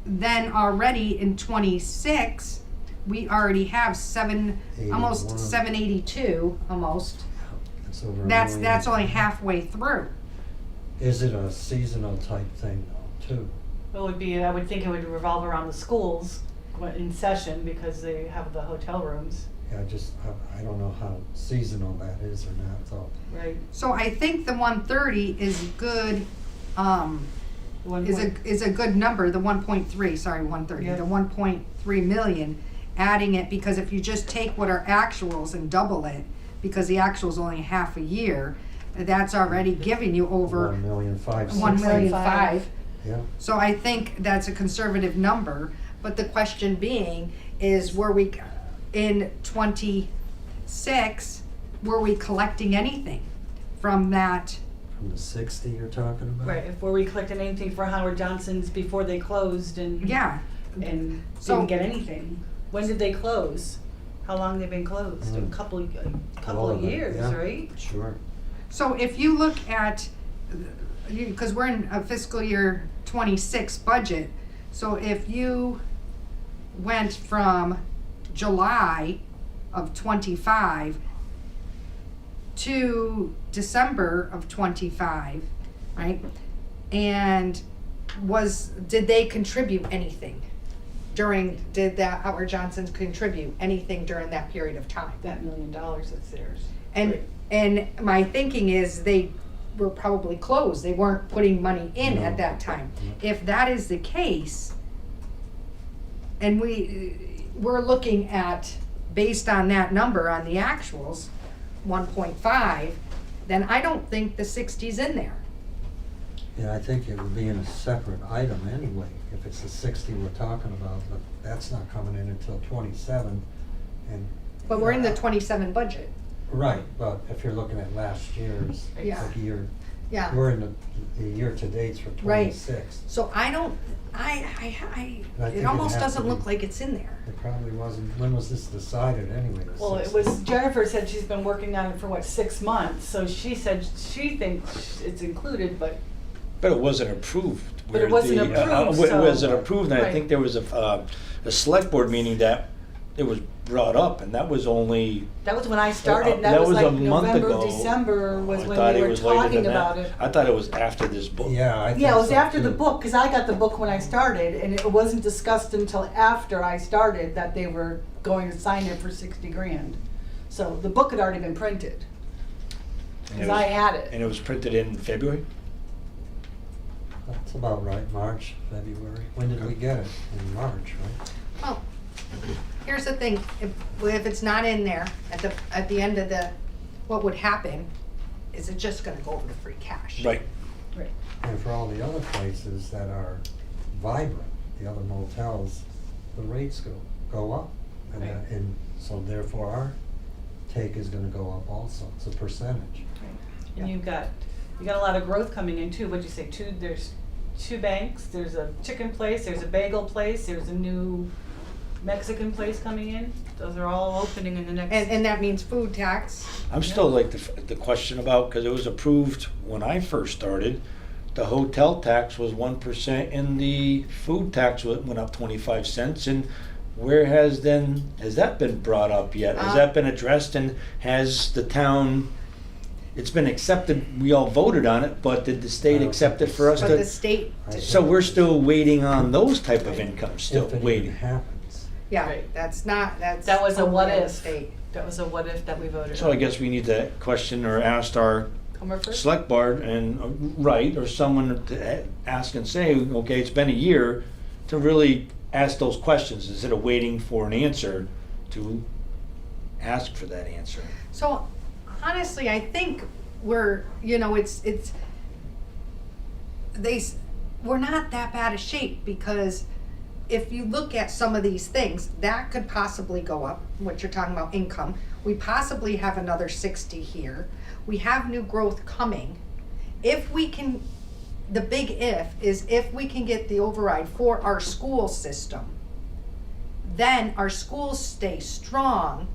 Speaker 1: then already in 26, we already have almost
Speaker 5: 81.
Speaker 1: 782, almost.
Speaker 5: That's over a
Speaker 1: That's
Speaker 5: million.
Speaker 1: only halfway through.
Speaker 5: Is it a seasonal type thing though, too?
Speaker 2: It would be, I would think it would revolve around the schools. in session because they have the hotel rooms,
Speaker 5: Yeah, I don't know how seasonal that is or not, so.
Speaker 2: right?
Speaker 1: So I think the 130 is good,
Speaker 2: One
Speaker 1: is
Speaker 2: point-
Speaker 1: a good number, the 1.3, sorry, 130,
Speaker 2: Yeah.
Speaker 1: the 1.3 million, adding it, because if you just take what our actuals and double it, because the actual's only half a year, that's already giving you over
Speaker 5: 1,500,000.
Speaker 1: 1,500,000.
Speaker 5: Yeah,
Speaker 1: So I think that's a conservative number, but the question being is, were we, in 26, were we collecting anything from that?
Speaker 5: from the 60 you're talking about?
Speaker 2: Right, if we collected anything for Howard Johnson's before they closed and.
Speaker 1: Yeah,
Speaker 2: And
Speaker 1: So-
Speaker 2: didn't get anything. When did they close? How long they been closed? A couple
Speaker 5: All
Speaker 2: of
Speaker 5: of it,
Speaker 2: years,
Speaker 5: yeah.
Speaker 2: right?
Speaker 5: Sure.
Speaker 1: so if you look at, because we're in a fiscal year 26 budget, so if you went from July of 25 to December of 25, right? And did they contribute anything did that Howard Johnson contribute anything during that period of time?
Speaker 2: That $1 million that's theirs.
Speaker 1: And,
Speaker 2: Right.
Speaker 1: and my thinking is they were probably closed, they weren't putting money in
Speaker 5: No.
Speaker 1: at that time.
Speaker 5: No.
Speaker 1: If that is the case, and we're looking at, based on that number on the actuals, 1.5, then I don't think the 60's in there.
Speaker 5: Yeah, I think it would be in a separate item anyway, if it's the 60 we're talking about, but that's not coming in until 27, and.
Speaker 1: But we're in the 27 budget.
Speaker 5: Right, but if you're looking at last year's,
Speaker 1: Yeah.
Speaker 5: like year,
Speaker 1: Yeah.
Speaker 5: we're in the year-to-dates for
Speaker 1: Right.
Speaker 5: 26.
Speaker 1: So I don't,
Speaker 5: I think
Speaker 1: it
Speaker 5: it'd
Speaker 1: almost
Speaker 5: have to
Speaker 1: doesn't
Speaker 5: be-
Speaker 1: look like it's in there.
Speaker 5: It probably wasn't, when was this decided anyway? the
Speaker 2: Well, it
Speaker 5: 60?
Speaker 2: was, Jennifer said she's been working on it for 6 months, so she said she thinks it's included, but
Speaker 3: But it wasn't approved.
Speaker 2: But it
Speaker 3: where
Speaker 2: wasn't
Speaker 3: the,
Speaker 2: approved,
Speaker 3: It wasn't
Speaker 2: so-
Speaker 3: approved, and I
Speaker 2: Right.
Speaker 3: think there was a select board meeting that it was brought up, and that was only,
Speaker 2: that was when I started, and
Speaker 3: that
Speaker 2: that was
Speaker 3: was a
Speaker 2: like
Speaker 3: month
Speaker 2: November,
Speaker 3: ago.
Speaker 2: December was
Speaker 3: I
Speaker 2: when
Speaker 3: thought
Speaker 2: we
Speaker 3: it
Speaker 2: were
Speaker 3: was later
Speaker 2: talking
Speaker 3: than
Speaker 2: about
Speaker 3: that.
Speaker 2: it.
Speaker 3: I thought it was after this book.
Speaker 5: Yeah, I think
Speaker 2: Yeah, it was
Speaker 5: so,
Speaker 2: after the
Speaker 5: too.
Speaker 2: book, because I got the book when I started, and it wasn't discussed until after I started that they were going to sign it for 60 grand. So the book had already been printed,
Speaker 3: And it
Speaker 2: because I
Speaker 3: was-
Speaker 2: had it.
Speaker 3: And it was printed in February?
Speaker 5: That's about right, March, February. When did we get it? In March, right?
Speaker 1: Well, here's the thing, if it's not in there, at the end of what would happen, is it just gonna go over to free cash?
Speaker 3: Right.
Speaker 2: Right.
Speaker 5: And for all the other places that are vibrant, the other motels, the rates go up. And,
Speaker 2: Right.
Speaker 5: and so therefore our take is gonna go up also. It's a percentage.
Speaker 2: And you got a lot of growth coming in too. What'd you say? There's 2 banks. There's a chicken place. There's a bagel place. There's a new Mexican place coming in. Those are all opening in the next.
Speaker 1: And that means food tax.
Speaker 3: I'm still like the question about, because it was approved when I first started, the hotel tax was 1% and the food tax went up 25 cents. And where has that been brought up yet? Has that been addressed, and has the town, it's been accepted, we all voted on it, but did the state accept it for us
Speaker 1: But the
Speaker 3: to?
Speaker 1: state,
Speaker 3: So we're still waiting on those type of incomes, still
Speaker 5: If it even
Speaker 3: waiting.
Speaker 5: happens.
Speaker 1: yeah,
Speaker 2: Right.
Speaker 1: that's
Speaker 2: That was a what
Speaker 1: totally on the
Speaker 2: if.
Speaker 1: state.
Speaker 2: That was a what if that we voted
Speaker 3: So I
Speaker 2: on.
Speaker 3: guess we need to question or ask our
Speaker 2: Comer first?
Speaker 3: select board and, right, or someone to ask and say, okay, it's been a year, to really ask those questions instead of waiting for an answer, to ask for that answer.
Speaker 1: So honestly, I think we're not that bad a shape, because if you look at some of these things, that could possibly go up, what you're talking about, income. We possibly have another 60 here. We have new growth coming. If we can, the big if we can get the override for our school system, then our schools stay strong,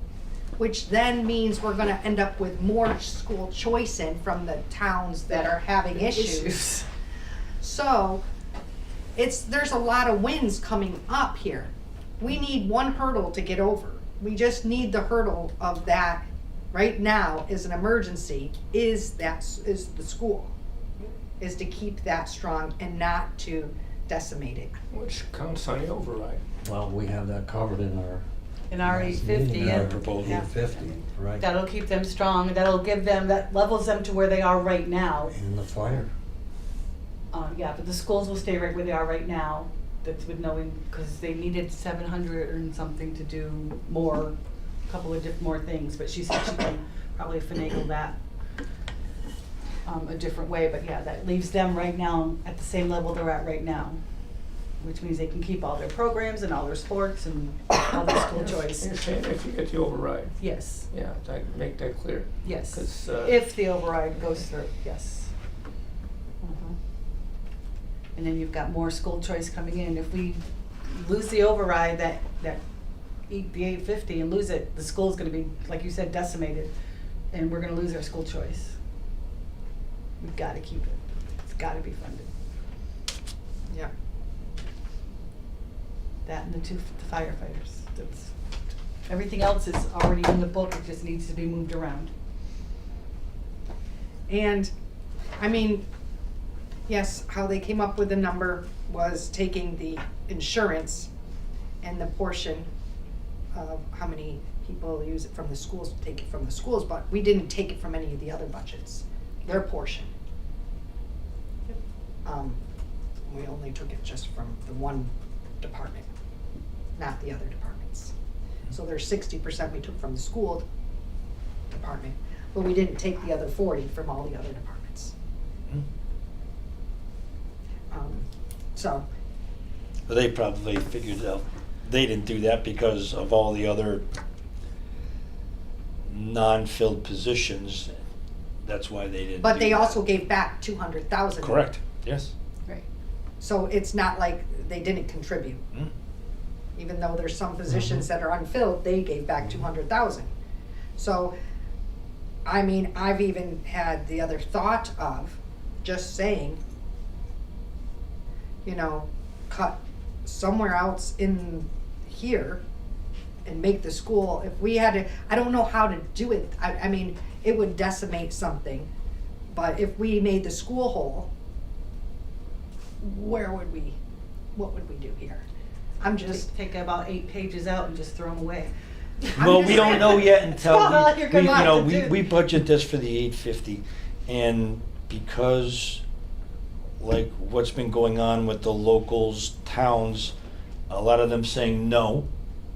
Speaker 1: which then means we're gonna end up with more school choice in from the towns that are having issues. So, there's a lot of wins coming up here. We need one hurdle to get over. We just need the hurdle of that, right now, is an emergency, is the school. Is to keep that strong and not to decimated.
Speaker 4: Which counts on the override.
Speaker 5: Well, we have that covered in our.
Speaker 2: In our
Speaker 5: last
Speaker 2: 850,
Speaker 5: meeting, our
Speaker 2: yeah.
Speaker 3: proposal.
Speaker 2: Yeah.
Speaker 5: 850, right,
Speaker 2: That'll keep them strong, that'll give them, that levels them to where they are right now.
Speaker 5: and the fire.
Speaker 2: Yeah, but the schools will stay right where they are right now, that's with knowing, because they needed 700 and something to do more, a couple of more things, but she said she can probably finagle that a different way, but yeah, that leaves them right now at the same level they're at right now, which means they can keep all their programs and all their sports and all their school choice.
Speaker 4: You're saying if you get the override,
Speaker 2: Yes,
Speaker 4: yeah, make that clear.
Speaker 2: yes.
Speaker 4: 'Cause,
Speaker 2: If the override goes through, yes. Mhm. And then you've got more school choice coming in. If we lose the override, the 850 and lose it, the school's gonna be, like you said, decimated. And we're gonna lose our school choice. We've gotta keep it. It's gotta be funded.
Speaker 1: Yeah.
Speaker 2: That and the firefighters. That's, everything else is already in the book, it just needs to be moved around.
Speaker 1: And, I mean, yes, how they came up with the number was taking the insurance and the portion of how many people use it from the schools, take it from the schools, but we didn't take it from any of the other budgets, their portion. We only took it just from the one department, not the other departments. So there's 60% we took from the school department, but we didn't take the other 40 from all the other departments. So,
Speaker 3: But they probably figured out they didn't do that because of all the other non-filled positions. That's why they didn't
Speaker 1: but
Speaker 3: do
Speaker 1: they
Speaker 3: that.
Speaker 1: also gave back 200,000.
Speaker 3: Correct, yes.
Speaker 2: Right.
Speaker 1: So it's not like they didn't contribute.
Speaker 3: Mm.
Speaker 1: Even though there's some positions that are unfilled, they gave back 200,000. So, I mean, I've even had the other thought of just saying, you know, cut somewhere else in here and make the school, if we had to, I don't know how to do it. I mean, it would decimate something, but if we made the school whole, what would we do here? I'm just,
Speaker 2: Take about 8 pages out and just throw them away.
Speaker 3: Well, we don't know yet until,
Speaker 2: It's not like you're gonna have to do-
Speaker 3: we budget this for the 850, and because like what's been going on with the locals, towns, a lot of them saying no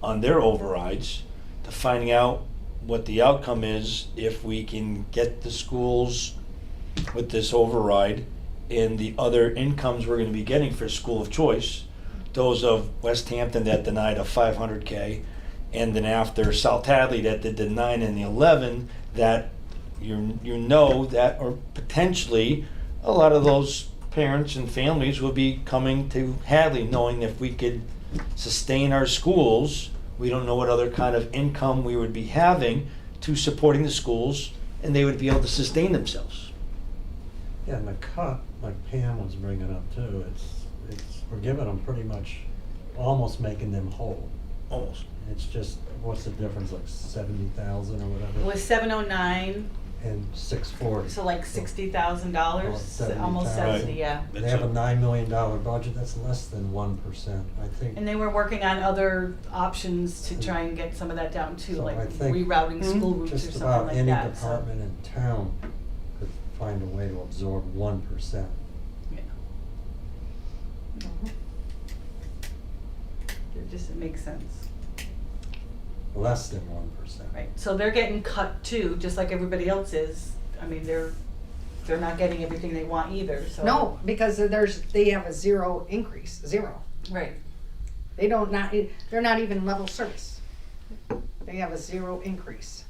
Speaker 3: on their overrides, to finding out what the outcome is if we can get the schools with this override and the other incomes we're gonna be getting for school of choice, those of West Hampton that denied a 500K, and then after South Hadley that did the 9 and the 11, that you know that, or potentially a lot of those parents and families will be coming to Hadley knowing if we could sustain our schools, we don't know what other kind of income we would be having to supporting the schools, and they would be able to sustain themselves.
Speaker 5: Yeah, and the cut, like Pam was bringing up too, it's, we're giving them pretty much, almost making them whole.
Speaker 3: Almost.
Speaker 5: It's just, what's the difference, like 70,000 or
Speaker 2: It
Speaker 5: whatever,
Speaker 2: was 709,
Speaker 5: and 640.
Speaker 2: so like $60,000,
Speaker 5: 70,000.
Speaker 2: almost 70,
Speaker 3: Right.
Speaker 2: yeah.
Speaker 5: They have a $9 million budget, that's less than 1%, I think.
Speaker 2: And they were working on other options to try and get some of that down too,
Speaker 5: So
Speaker 2: like
Speaker 5: I think
Speaker 2: rerouting school routes or
Speaker 5: Just
Speaker 2: something
Speaker 5: about
Speaker 2: like
Speaker 5: any
Speaker 2: that, so.
Speaker 5: department in town could find a way to absorb 1%.
Speaker 2: Yeah. It makes sense,
Speaker 5: Less than 1%.
Speaker 2: right? So they're getting cut too, just like everybody else is. I mean, they're not getting everything they want either, so.
Speaker 1: no, because they have a zero increase, zero.
Speaker 2: Right.
Speaker 1: They're not even level service. They have a zero increase.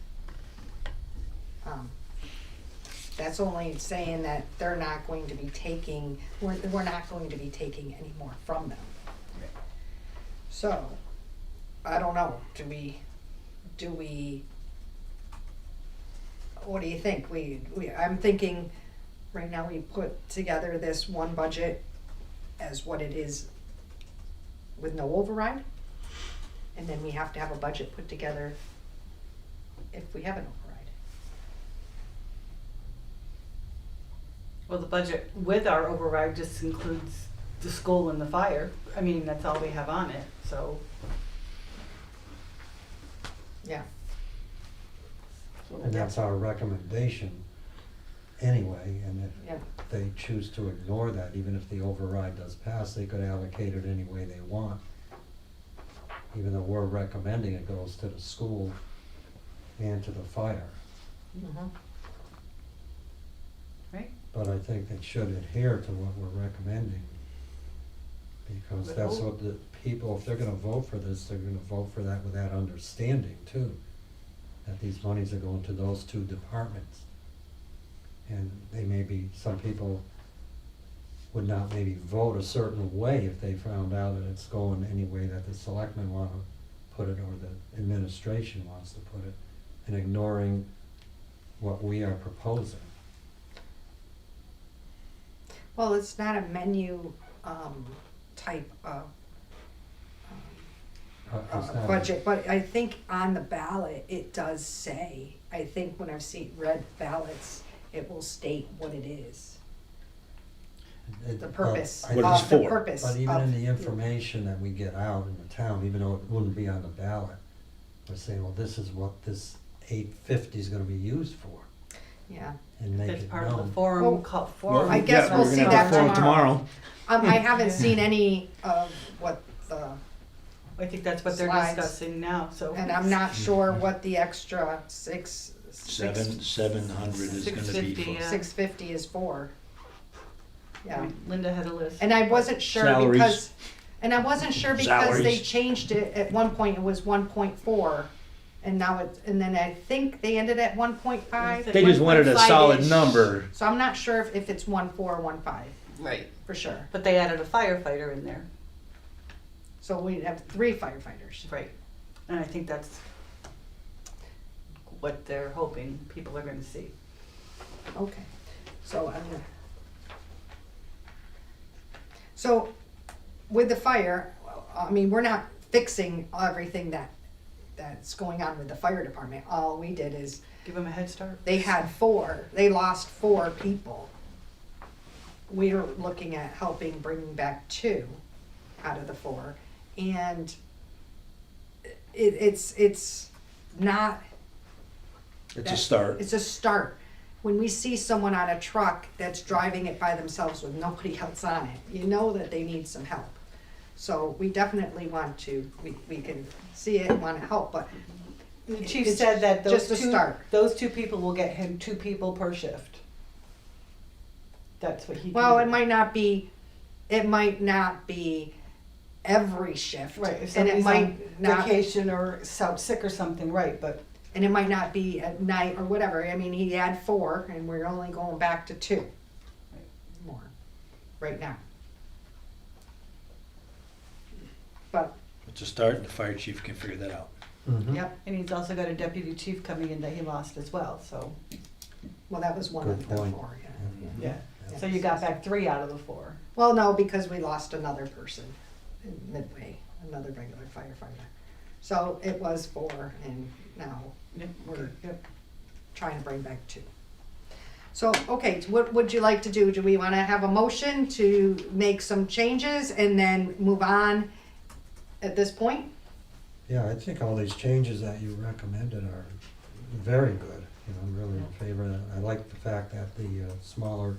Speaker 1: That's only saying that they're not going to be taking, we're not going to be taking any more from them. So, I don't know, do we, what do you think? I'm thinking, right now we put together this one budget as what it is with no override. And then we have to have a budget put together if we have an override.
Speaker 2: Well, the budget with our override just includes the school and the fire. I mean, that's all we have on it, so.
Speaker 1: Yeah.
Speaker 5: And that's our recommendation anyway, and
Speaker 1: Yeah.
Speaker 5: if they choose to ignore that, even if the override does pass, they could allocate it any way they want. Even though we're recommending it goes to the school and to the fire.
Speaker 1: Mhm.
Speaker 2: Right?
Speaker 5: But I think they should adhere to what we're recommending. Because
Speaker 2: But
Speaker 5: that's
Speaker 2: oh-
Speaker 5: what the people, if they're gonna vote for this, they're gonna vote for that with that understanding too. That these monies are going to those two departments. And they may be, some people would not maybe vote a certain way if they found out that it's going any way that the selectmen wanna put it or the administration wants to put it, and ignoring what we are proposing.
Speaker 1: Well, it's not a menu, type of,
Speaker 5: It's not-
Speaker 1: budget, but I think on the ballot, it does say, I think when I've seen red ballots, it will state what it is,
Speaker 5: it-
Speaker 1: the purpose,
Speaker 5: but I-
Speaker 3: What it's
Speaker 1: the
Speaker 3: for.
Speaker 1: purpose
Speaker 5: But even
Speaker 1: of-
Speaker 5: in the information that we get out in the town, even though it wouldn't be on the ballot, we're saying, well, this is what this 850 is gonna be used for,
Speaker 1: Yeah,
Speaker 5: and make
Speaker 2: That's
Speaker 5: it
Speaker 2: part of the
Speaker 5: known.
Speaker 2: forum,
Speaker 1: Well,
Speaker 2: forum.
Speaker 1: I guess
Speaker 3: Yeah,
Speaker 1: we'll
Speaker 3: we're
Speaker 1: see
Speaker 3: gonna
Speaker 1: that
Speaker 3: have a forum
Speaker 1: tomorrow. I haven't seen any of what the,
Speaker 2: I think that's what they're
Speaker 1: Slides.
Speaker 2: discussing now, so.
Speaker 1: and I'm not sure what the extra six,
Speaker 3: 700 is gonna be
Speaker 2: 650,
Speaker 3: for.
Speaker 2: yeah.
Speaker 1: 650 is for. Yeah.
Speaker 2: Linda had a list.
Speaker 1: And I wasn't sure
Speaker 3: Salaries.
Speaker 1: because, they
Speaker 3: Salaries.
Speaker 1: changed it, at one point it was 1.4, and now and then I think they ended at 1.5.
Speaker 3: They just wanted a solid
Speaker 2: 1.5-ish.
Speaker 3: number.
Speaker 1: So I'm not sure if it's 1.4 or 1.5,
Speaker 2: Right.
Speaker 1: for sure.
Speaker 2: But they added a firefighter in there.
Speaker 1: So we'd have 3 firefighters.
Speaker 2: Right. And I think that's what they're hoping people are gonna see.
Speaker 1: Okay, so so with the fire, I mean, we're not fixing everything that's going on with the fire department. All we did is
Speaker 2: Give them a head start.
Speaker 1: they lost 4 people. We're looking at helping bring back 2 out of the 4, and it's not.
Speaker 3: It's a start.
Speaker 1: It's a start. When we see someone on a truck that's driving it by themselves with nobody else on it, you know that they need some help. So we definitely want to, we can see it and want to help, but
Speaker 2: The chief
Speaker 1: it's
Speaker 2: said that
Speaker 1: just a start.
Speaker 2: those 2 people will get him 2 people per shift. That's what he.
Speaker 1: Well, it
Speaker 2: can-
Speaker 1: might not be every shift.
Speaker 2: Right, if
Speaker 1: And it
Speaker 2: somebody's on
Speaker 1: might not,
Speaker 2: vacation or out sick or something, right, but.
Speaker 1: and it might not be at night or whatever. I mean, he had 4 and we're only going back to 2 more right now. But,
Speaker 3: It's a start, and the fire chief can figure that out.
Speaker 5: Mhm.
Speaker 1: yep,
Speaker 2: And he's also got a deputy chief coming in that he lost as well, so.
Speaker 1: well, that was one of
Speaker 5: Good
Speaker 1: the
Speaker 5: point.
Speaker 1: 4, yeah.
Speaker 2: Yeah. So you got back 3 out of the 4.
Speaker 1: Well, no, because we lost another person in Midway, another regular firefighter. So it was 4 and now
Speaker 2: Yep.
Speaker 1: we're
Speaker 2: Yep.
Speaker 1: trying to bring back 2. So, okay, what would you like to do? Do we wanna have a motion to make some changes and then move on at this point?
Speaker 5: Yeah, I think all these changes that you recommended are very good. You know, I'm really in favor of that. I like the fact that the smaller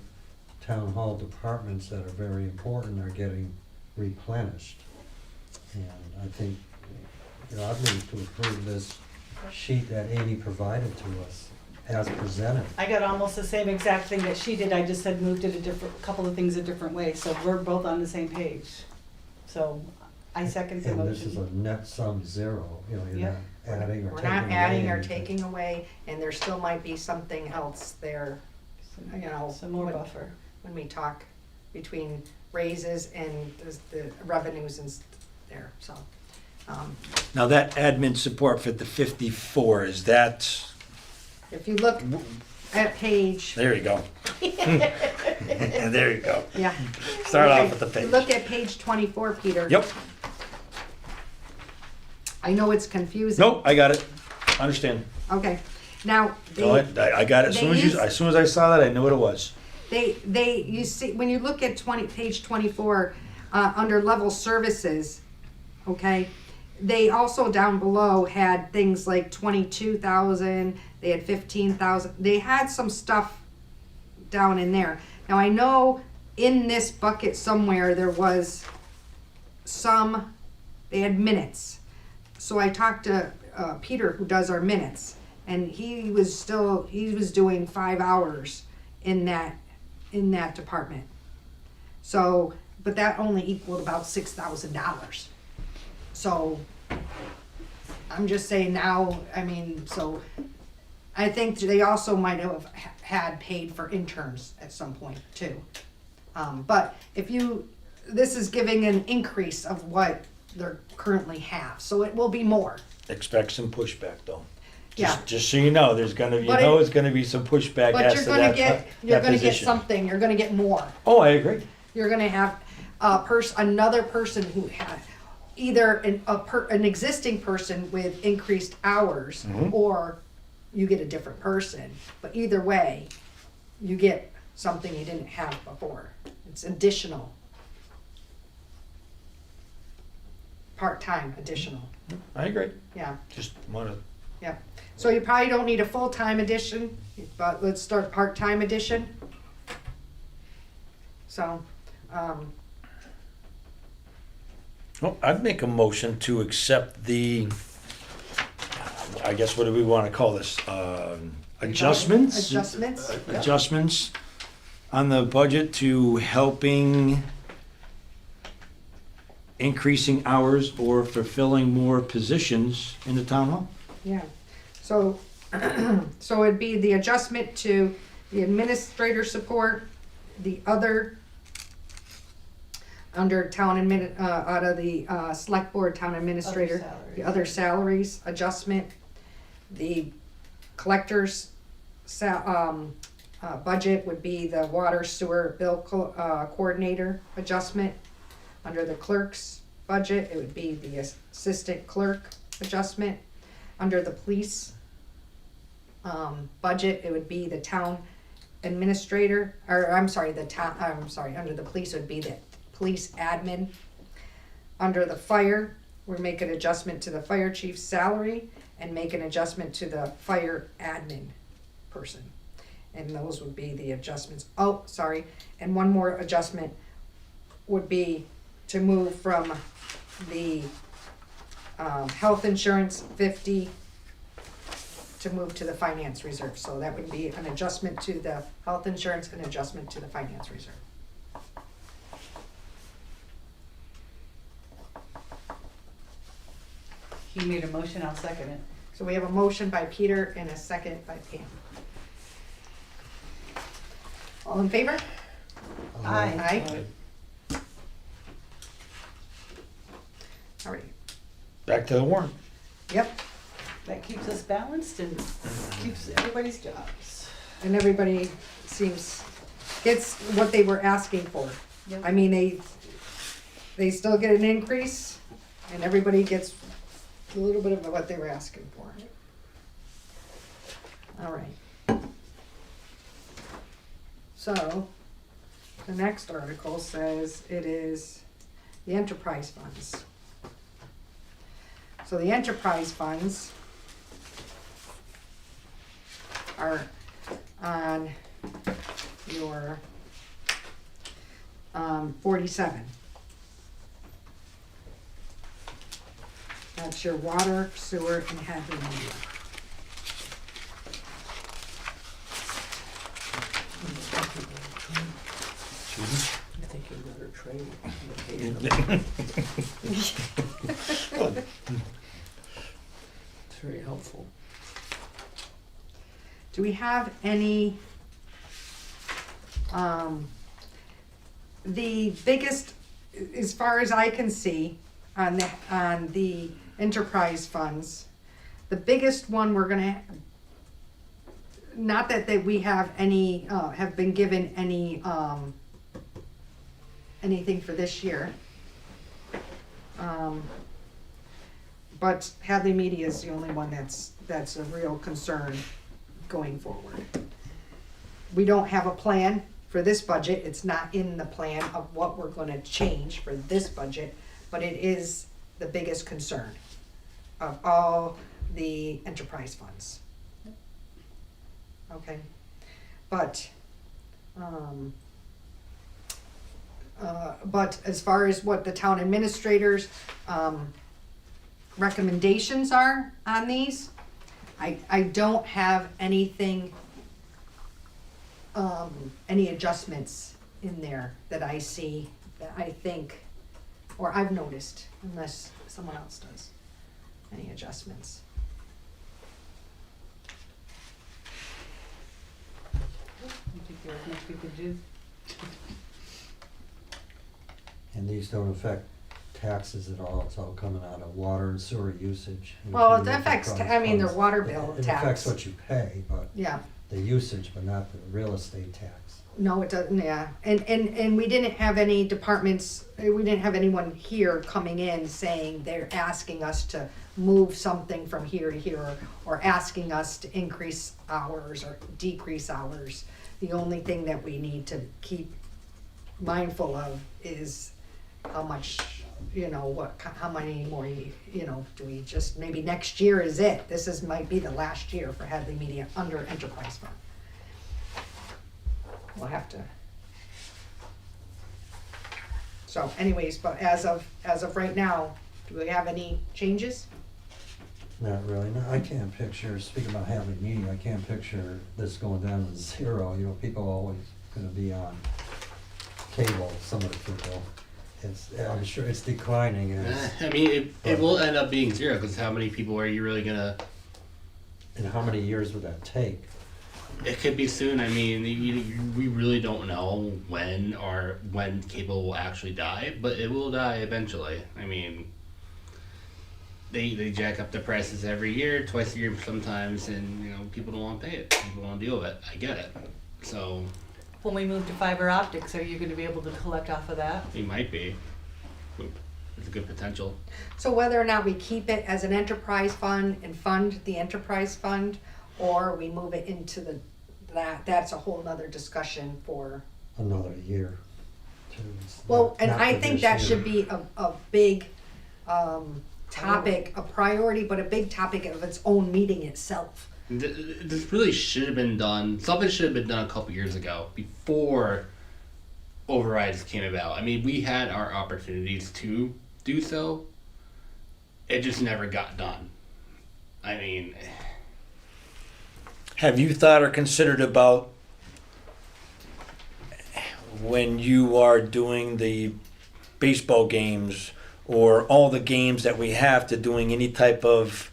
Speaker 5: town hall departments that are very important are getting replenished. And I think, you know, I'd move to approve this sheet that Amy provided to us as presented.
Speaker 2: I got almost the same exact thing that she did, I just had moved it a couple of things a different way, so we're both on the same page. So I second the
Speaker 5: And this is a
Speaker 2: motion.
Speaker 5: net sum 0, you know, you're
Speaker 2: Yep.
Speaker 5: not adding or
Speaker 1: We're
Speaker 5: taking
Speaker 1: not
Speaker 5: away
Speaker 1: adding or
Speaker 5: anything.
Speaker 1: taking away, and there still might be something else there, you know.
Speaker 2: Some more
Speaker 1: when-
Speaker 2: buffer.
Speaker 1: When we talk between raises and the revenues and there, so.
Speaker 3: Now, that admin support for the 54, is that,
Speaker 1: If you look at page,
Speaker 3: there you go. There you go.
Speaker 1: yeah.
Speaker 3: Start
Speaker 1: Okay,
Speaker 3: off with the page.
Speaker 1: Look at page 24, Peter.
Speaker 3: Yep,
Speaker 1: I know it's confusing.
Speaker 3: nope, I got it. Understand.
Speaker 1: Okay, now,
Speaker 3: Go ahead. I got it.
Speaker 1: they use-
Speaker 3: As soon as I saw that, I knew what it was.
Speaker 1: you see, when you look at page 24, under level services, okay, they also down below had things like 22,000, they had 15,000, they had some stuff down in there. Now I know in this bucket somewhere there was some, they had minutes. So I talked to Peter, who does our minutes, and he was doing 5 hours in that department. So, but that only equaled about $6,000. So I'm just saying now, I mean, so I think they also might have had paid for interns at some point too. But this is giving an increase of what they currently have, so it will be more.
Speaker 3: Expect some pushback though.
Speaker 1: Yeah.
Speaker 3: Just so you know, there's gonna,
Speaker 1: But
Speaker 3: it's gonna be some pushback
Speaker 1: But
Speaker 3: as
Speaker 1: you're
Speaker 3: to
Speaker 1: gonna
Speaker 3: that,
Speaker 1: get, you're
Speaker 3: that
Speaker 1: gonna get
Speaker 3: position.
Speaker 1: something, you're gonna get more.
Speaker 3: Oh, I agree.
Speaker 1: You're gonna have another person who had either an existing person with increased hours,
Speaker 3: Mhm.
Speaker 1: or you get a different person. But either way, you get something you didn't have before. It's additional. Part-time additional,
Speaker 3: I agree.
Speaker 1: yeah,
Speaker 3: Just wanna,
Speaker 1: yeah. So you probably don't need a full-time addition, but let's start part-time addition. So,
Speaker 3: well, I'd make a motion to accept the, I guess, what do we wanna call this? Adjustments?
Speaker 1: Adjustments, yep.
Speaker 3: Adjustments on the budget to helping increasing hours or fulfilling more positions in the town hall.
Speaker 1: Yeah, so, so it'd be the adjustment to the administrator support, the other, under out of the, select board town administrator, the other salaries adjustment, the collector's budget would be the water sewer bill coordinator adjustment. Under the clerk's budget, it would be the assistant clerk adjustment. Under the police budget, it would be the town administrator, or under the police it would be the police admin. Under the fire, we make an adjustment to the fire chief's salary and make an adjustment to the fire admin person. And those would be the adjustments. Oh, sorry, and one more adjustment would be to move from the health insurance 50 to move to the finance reserve. So that would be an adjustment to the health insurance, an adjustment to the finance reserve.
Speaker 2: He made a motion, I'll second it.
Speaker 1: So we have a motion by Peter and a second by Pam. All in favor?
Speaker 2: Aye.
Speaker 1: Aye. All right.
Speaker 3: Back to the warrant.
Speaker 1: Yep,
Speaker 2: That keeps us balanced and keeps everybody's jobs.
Speaker 1: and everybody gets what they were asking for.
Speaker 2: Yep.
Speaker 1: I mean, they still get an increase, and everybody gets a little bit of what they were asking for. All right. So, the next article says it is the enterprise funds. So the enterprise funds are on your 47. That's your water, sewer, and heavy media.
Speaker 4: I think you'd better trade occasionally. It's very helpful.
Speaker 1: Do we have any, the biggest, as far as I can see, on the enterprise funds, the biggest one we're gonna, not that we have any, have been given any, anything for this year. But Hadley Media is the only one that's a real concern going forward. We don't have a plan for for this budget. It's not in the plan of what we're gonna change for this budget, but it is the biggest concern of all the enterprise funds. Okay, but as far as what the town administrators, recommendations are on these, I don't have anything, any adjustments in there that I see, that I think, or I've noticed, unless someone else does, any adjustments.
Speaker 2: I think there was much we could do.
Speaker 5: And these don't affect taxes at all, it's all coming out of water and sewer usage. And
Speaker 1: Well,
Speaker 5: if
Speaker 1: it
Speaker 5: you look
Speaker 1: affects,
Speaker 5: across
Speaker 1: I mean, their
Speaker 5: funds,
Speaker 1: water bill
Speaker 5: It
Speaker 1: tax.
Speaker 5: affects what you pay, but
Speaker 1: Yeah,
Speaker 5: the usage, but not the real estate tax.
Speaker 1: no, it doesn't, yeah, and we didn't have any departments, we didn't have anyone here coming in saying they're asking us to move something from here to here, or asking us to increase hours or decrease hours. The only thing that we need to keep mindful of is how much, how many more, do we just, maybe next year is it? Might be the last year for Hadley Media under enterprise fund. We'll have to. So anyways, but as of right now, do we have any changes?
Speaker 5: Not really, no, I can't picture, speaking about Hadley Media, I can't picture this going down to zero, people are always gonna be on cable, some of the people. I'm sure it's declining as,
Speaker 6: I mean, it will end up being zero because how many people are you really gonna?
Speaker 5: and how many years would that take?
Speaker 6: It could be soon. I mean, we really don't know when cable will actually die, but it will die eventually. I mean, they jack up the prices every year, twice a year sometimes, and people don't want to pay it. People don't want to deal with it. I get it. So
Speaker 2: When we move to fiber optics, are you gonna be able to collect off of that?
Speaker 6: it might be. It's a good potential.
Speaker 1: So whether or not we keep it as an enterprise fund and fund the enterprise fund, or we move it into that's a whole nother discussion for.
Speaker 5: Another year.
Speaker 1: Well, and
Speaker 5: Not
Speaker 1: I
Speaker 5: for
Speaker 1: think
Speaker 5: this
Speaker 1: that
Speaker 5: year.
Speaker 1: should be a big, topic, a priority, but a big topic of its own meeting itself.
Speaker 6: This really should have been done. Something should have been done a couple years ago, before overrides came about. I mean, we had our opportunities to do so. It just never got done. I mean,
Speaker 3: Have you thought or considered about when you are doing the baseball games or all the games that we have to doing any type of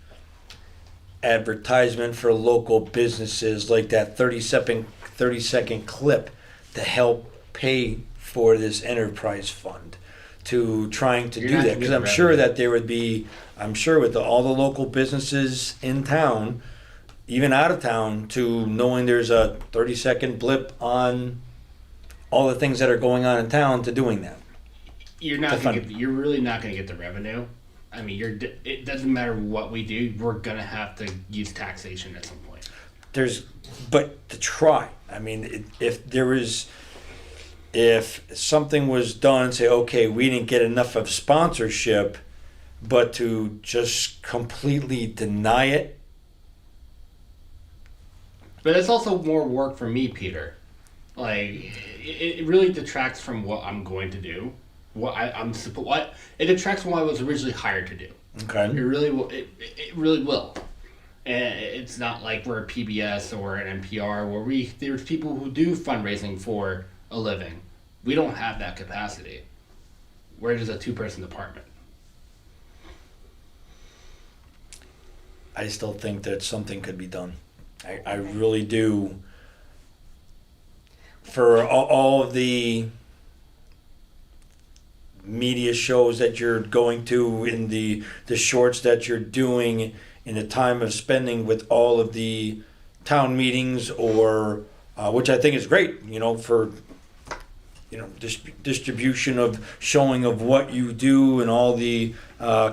Speaker 3: advertisement for local businesses, like that 30-second clip to help pay for this enterprise fund, to trying to
Speaker 6: You're
Speaker 3: do
Speaker 6: not
Speaker 3: that?
Speaker 6: gonna
Speaker 3: Because
Speaker 6: get
Speaker 3: I'm
Speaker 6: the
Speaker 3: sure
Speaker 6: revenue.
Speaker 3: that there would be, I'm sure with all the local businesses in town, even out of town, to knowing there's a 30-second blip on all the things that are going on in town, to doing that.
Speaker 6: you're really not going to get the revenue. I mean, it doesn't matter what we do. We're going to have to use taxation at some point.
Speaker 3: But to try. I mean, if something was done, say, okay, we didn't get enough of sponsorship, but to just completely deny it.
Speaker 6: But it's also more work for me, Peter. Like, it really detracts from what I'm going to do. It detracts from what I was originally hired to do.
Speaker 3: Okay.
Speaker 6: It really will. It really will. And it's not like we're a PBS or an NPR where there's people who do fundraising for a living. We don't have that capacity. We're just a 2-person department.
Speaker 3: I still think that something could be done. I really do. For all of the media shows that you're going to, in the shorts that you're doing, in the time of spending with all of the town meetings, or which I think is great, for distribution of showing of what you do and all the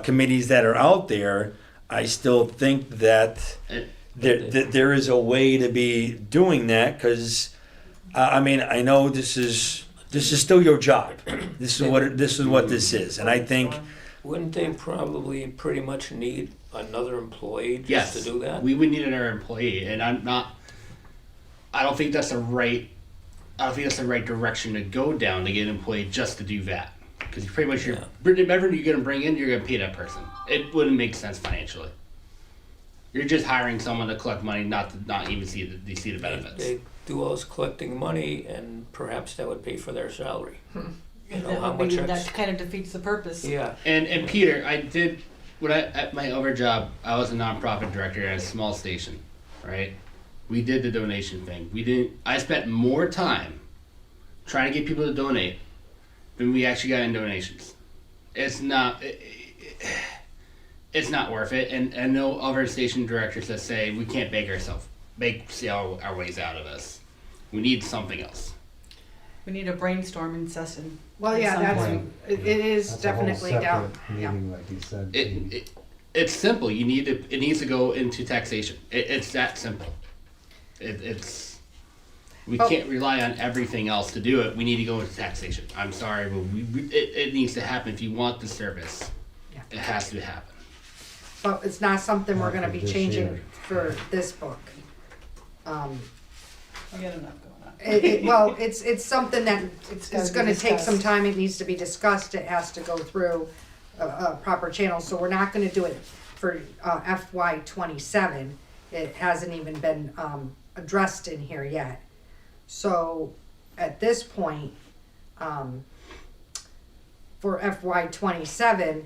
Speaker 3: committees that are out there. I still think that there is a way to be doing that, because I mean, I know this is still your job. This is what this is, and I think
Speaker 4: Wouldn't they probably pretty much need another employee just
Speaker 6: Yes,
Speaker 4: to do that?
Speaker 6: we would need another employee, and I don't think that's the right. I don't think that's the right direction to go down to get an employee just to do that. Because pretty much whatever you're going to bring in, you're going to pay that person. It wouldn't make sense financially. You're just hiring someone to collect money, not even see the benefits.
Speaker 4: They do all this collecting money, and perhaps that would pay for their salary. You know, how much
Speaker 2: That kind of defeats the purpose.
Speaker 4: Yeah,
Speaker 6: And Peter, I did at my other job. I was a nonprofit director at a small station, right? We did the donation thing. I spent more time trying to get people to donate than we actually got in donations. It's not worth it. And I know other station directors that say we can't see our ways out of this. We need something else.
Speaker 2: We need a brainstorming session.
Speaker 1: Well,
Speaker 2: at
Speaker 1: yeah,
Speaker 2: some
Speaker 1: that's,
Speaker 2: point.
Speaker 1: it is
Speaker 5: That's a whole
Speaker 1: definitely down,
Speaker 5: separate
Speaker 1: yeah.
Speaker 5: meeting, like you said.
Speaker 6: It's simple. It needs to go into taxation. It's that simple. We
Speaker 1: Oh.
Speaker 6: can't rely on everything else to do it. We need to go into taxation. I'm sorry, but it needs to happen if you want the service.
Speaker 1: Yeah.
Speaker 6: It has to happen.
Speaker 1: But it's not something we're gonna be
Speaker 5: This
Speaker 1: changing
Speaker 5: year.
Speaker 1: for this book.
Speaker 2: We got enough going on.
Speaker 1: Well, it's something that
Speaker 2: It's gotta
Speaker 1: it's
Speaker 2: be
Speaker 1: gonna take some
Speaker 2: discussed.
Speaker 1: time, it needs to be discussed, it has to go through a proper channel, so we're not gonna do it for FY '27. It hasn't even been addressed in here yet. So at this point, for FY '27,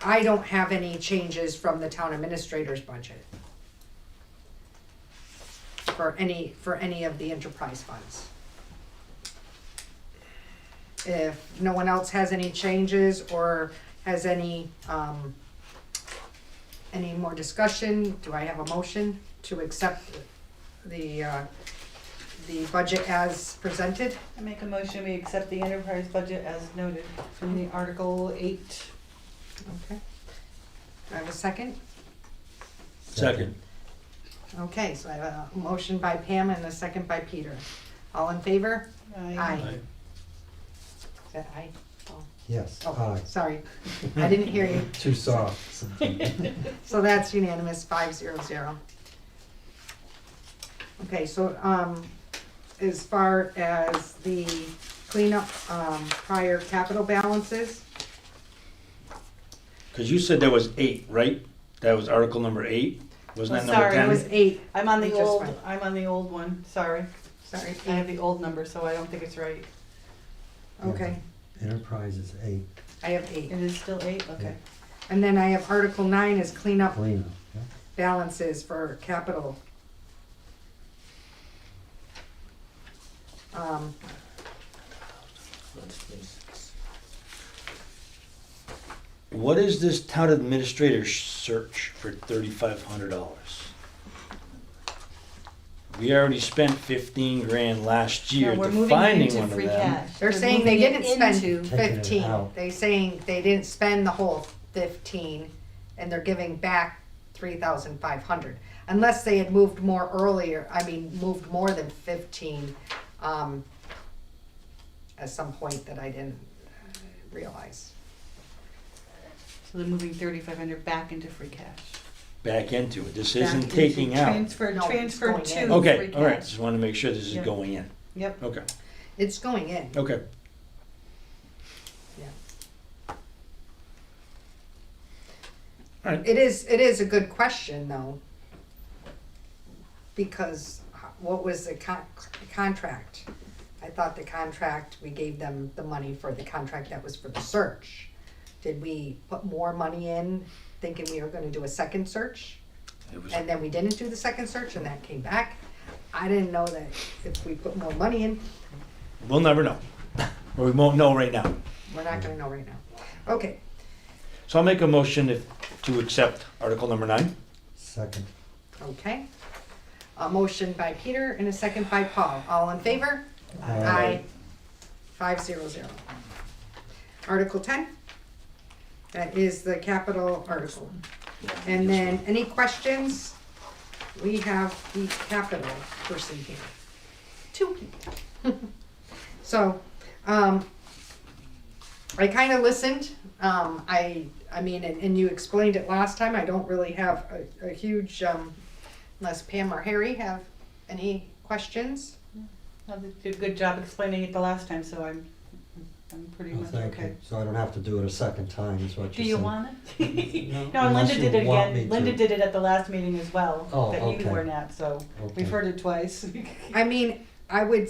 Speaker 1: I don't have any changes from the town administrator's budget for any of the enterprise funds. If no one else has any changes or has any more discussion, do I have a motion to accept the budget as presented?
Speaker 2: I make a motion, we accept the enterprise budget as noted from the Article 8.
Speaker 1: Okay. Do I have a second?
Speaker 3: second.
Speaker 1: Okay, so I have a motion by Pam and a second by Peter. All in favor? Aye. Is that aye? Oh,
Speaker 5: Yes,
Speaker 1: oh,
Speaker 5: aye.
Speaker 1: sorry, I didn't hear you.
Speaker 5: Too soft.
Speaker 1: So that's unanimous, 500. Okay, so, as far as the cleanup, prior capital balances,
Speaker 3: Because you said there was 8, right? That was article number 8. Wasn't that
Speaker 2: Oh,
Speaker 3: number
Speaker 2: sorry,
Speaker 3: 10?
Speaker 1: it was 8,
Speaker 2: I'm on
Speaker 1: We
Speaker 2: the
Speaker 1: just
Speaker 2: old,
Speaker 1: went.
Speaker 2: I'm on the old one, sorry.
Speaker 1: sorry,
Speaker 2: I have the old number, so I don't think it's right.
Speaker 1: okay,
Speaker 5: Enterprise is 8,
Speaker 1: I have 8.
Speaker 2: It is still 8, okay.
Speaker 1: And then I have Article 9 is cleanup
Speaker 5: cleanup, yeah.
Speaker 1: balances for capital.
Speaker 3: What is this town administrator search for $3,500? We already spent 15 grand last year
Speaker 2: No, we're moving it
Speaker 3: defining
Speaker 2: into
Speaker 3: one of
Speaker 2: free
Speaker 3: them.
Speaker 2: cash.
Speaker 1: They're
Speaker 2: We're
Speaker 1: saying they
Speaker 2: moving it
Speaker 1: didn't spend
Speaker 2: into-
Speaker 5: Taking it
Speaker 1: 15,
Speaker 5: out.
Speaker 1: they saying they didn't spend the whole 15, and they're giving back 3,500. Unless they had moved more earlier, moved more than 15, at some point that I didn't realize.
Speaker 2: So they're moving 3,500 back into free cash.
Speaker 3: Back into it. This
Speaker 1: Back
Speaker 3: isn't
Speaker 1: into
Speaker 3: taking out.
Speaker 2: Transfer
Speaker 1: No, it's
Speaker 2: transfer
Speaker 1: going
Speaker 2: to
Speaker 1: in.
Speaker 2: free
Speaker 3: Okay,
Speaker 2: cash.
Speaker 3: all right. Just want to make sure this is
Speaker 2: Yep.
Speaker 3: going in.
Speaker 2: Yep.
Speaker 3: Okay,
Speaker 1: It's going in,
Speaker 3: okay.
Speaker 1: yeah.
Speaker 3: All right.
Speaker 1: It is a good question, though. Because what was the contract? I thought the contract, we gave them the money for the contract that was for the search. Did we put more money in thinking we were gonna do a second search?
Speaker 3: It was,
Speaker 1: And then we didn't do the second search and that came back? I didn't know that if we put more money in,
Speaker 3: we'll never know. Or we won't know right now.
Speaker 1: we're not gonna know right now. Okay,
Speaker 3: So I'll make a motion to accept article number 9.
Speaker 5: Second,
Speaker 1: okay. A motion by Peter and a second by Paul. All in favor?
Speaker 5: Aye.
Speaker 1: 500. Article 10. That is the capital article. And then, any questions? We have the capital person here. 2 people. So, I kind of listened. I mean, and you explained it last time. I don't really have a huge, unless Pam or Harry have any questions.
Speaker 2: No, they did a good job explaining it the last time, so I'm pretty
Speaker 5: Well,
Speaker 2: much
Speaker 5: thank
Speaker 2: okay.
Speaker 5: you. So I don't have to do it a second time, is what
Speaker 2: Do
Speaker 5: you
Speaker 2: you
Speaker 5: said.
Speaker 2: want it?
Speaker 5: No,
Speaker 2: No, and
Speaker 5: unless
Speaker 2: Linda
Speaker 5: you
Speaker 2: did it
Speaker 5: want me
Speaker 2: again.
Speaker 5: to.
Speaker 2: Linda did it at the last meeting as well,
Speaker 5: Oh,
Speaker 2: that you
Speaker 5: okay.
Speaker 2: weren't at, so
Speaker 5: Okay.
Speaker 2: we've heard it twice.
Speaker 1: I mean, I would,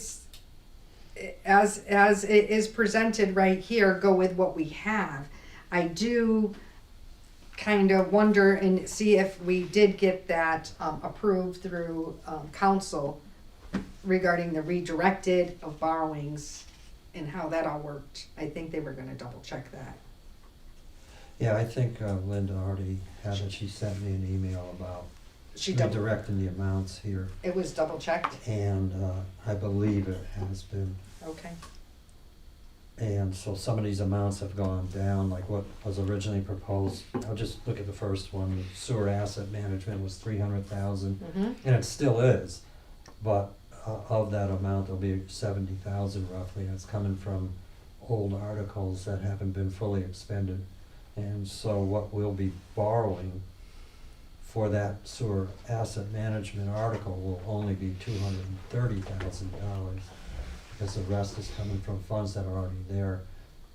Speaker 1: as it is presented right here, go with what we have. I do kind of wonder and see if we did get that approved through council regarding the redirected of borrowings and how that all worked. I think they were gonna double check that.
Speaker 5: Yeah, I think Linda already had it. She sent me an email about
Speaker 1: She double,
Speaker 5: redirecting the amounts here.
Speaker 1: it was double checked,
Speaker 5: And I believe it has been.
Speaker 1: okay.
Speaker 5: And so some of these amounts have gone down, like what was originally proposed. I'll just look at the first one. Sewer asset management was 300,000,
Speaker 1: Mm-hmm,
Speaker 5: and it still is. But of that amount, there'll be 70,000 roughly. That's coming from old articles that haven't been fully expended. And so what we'll be borrowing for that sewer asset management article will only be $230,000. Because the rest is coming from funds that are already there,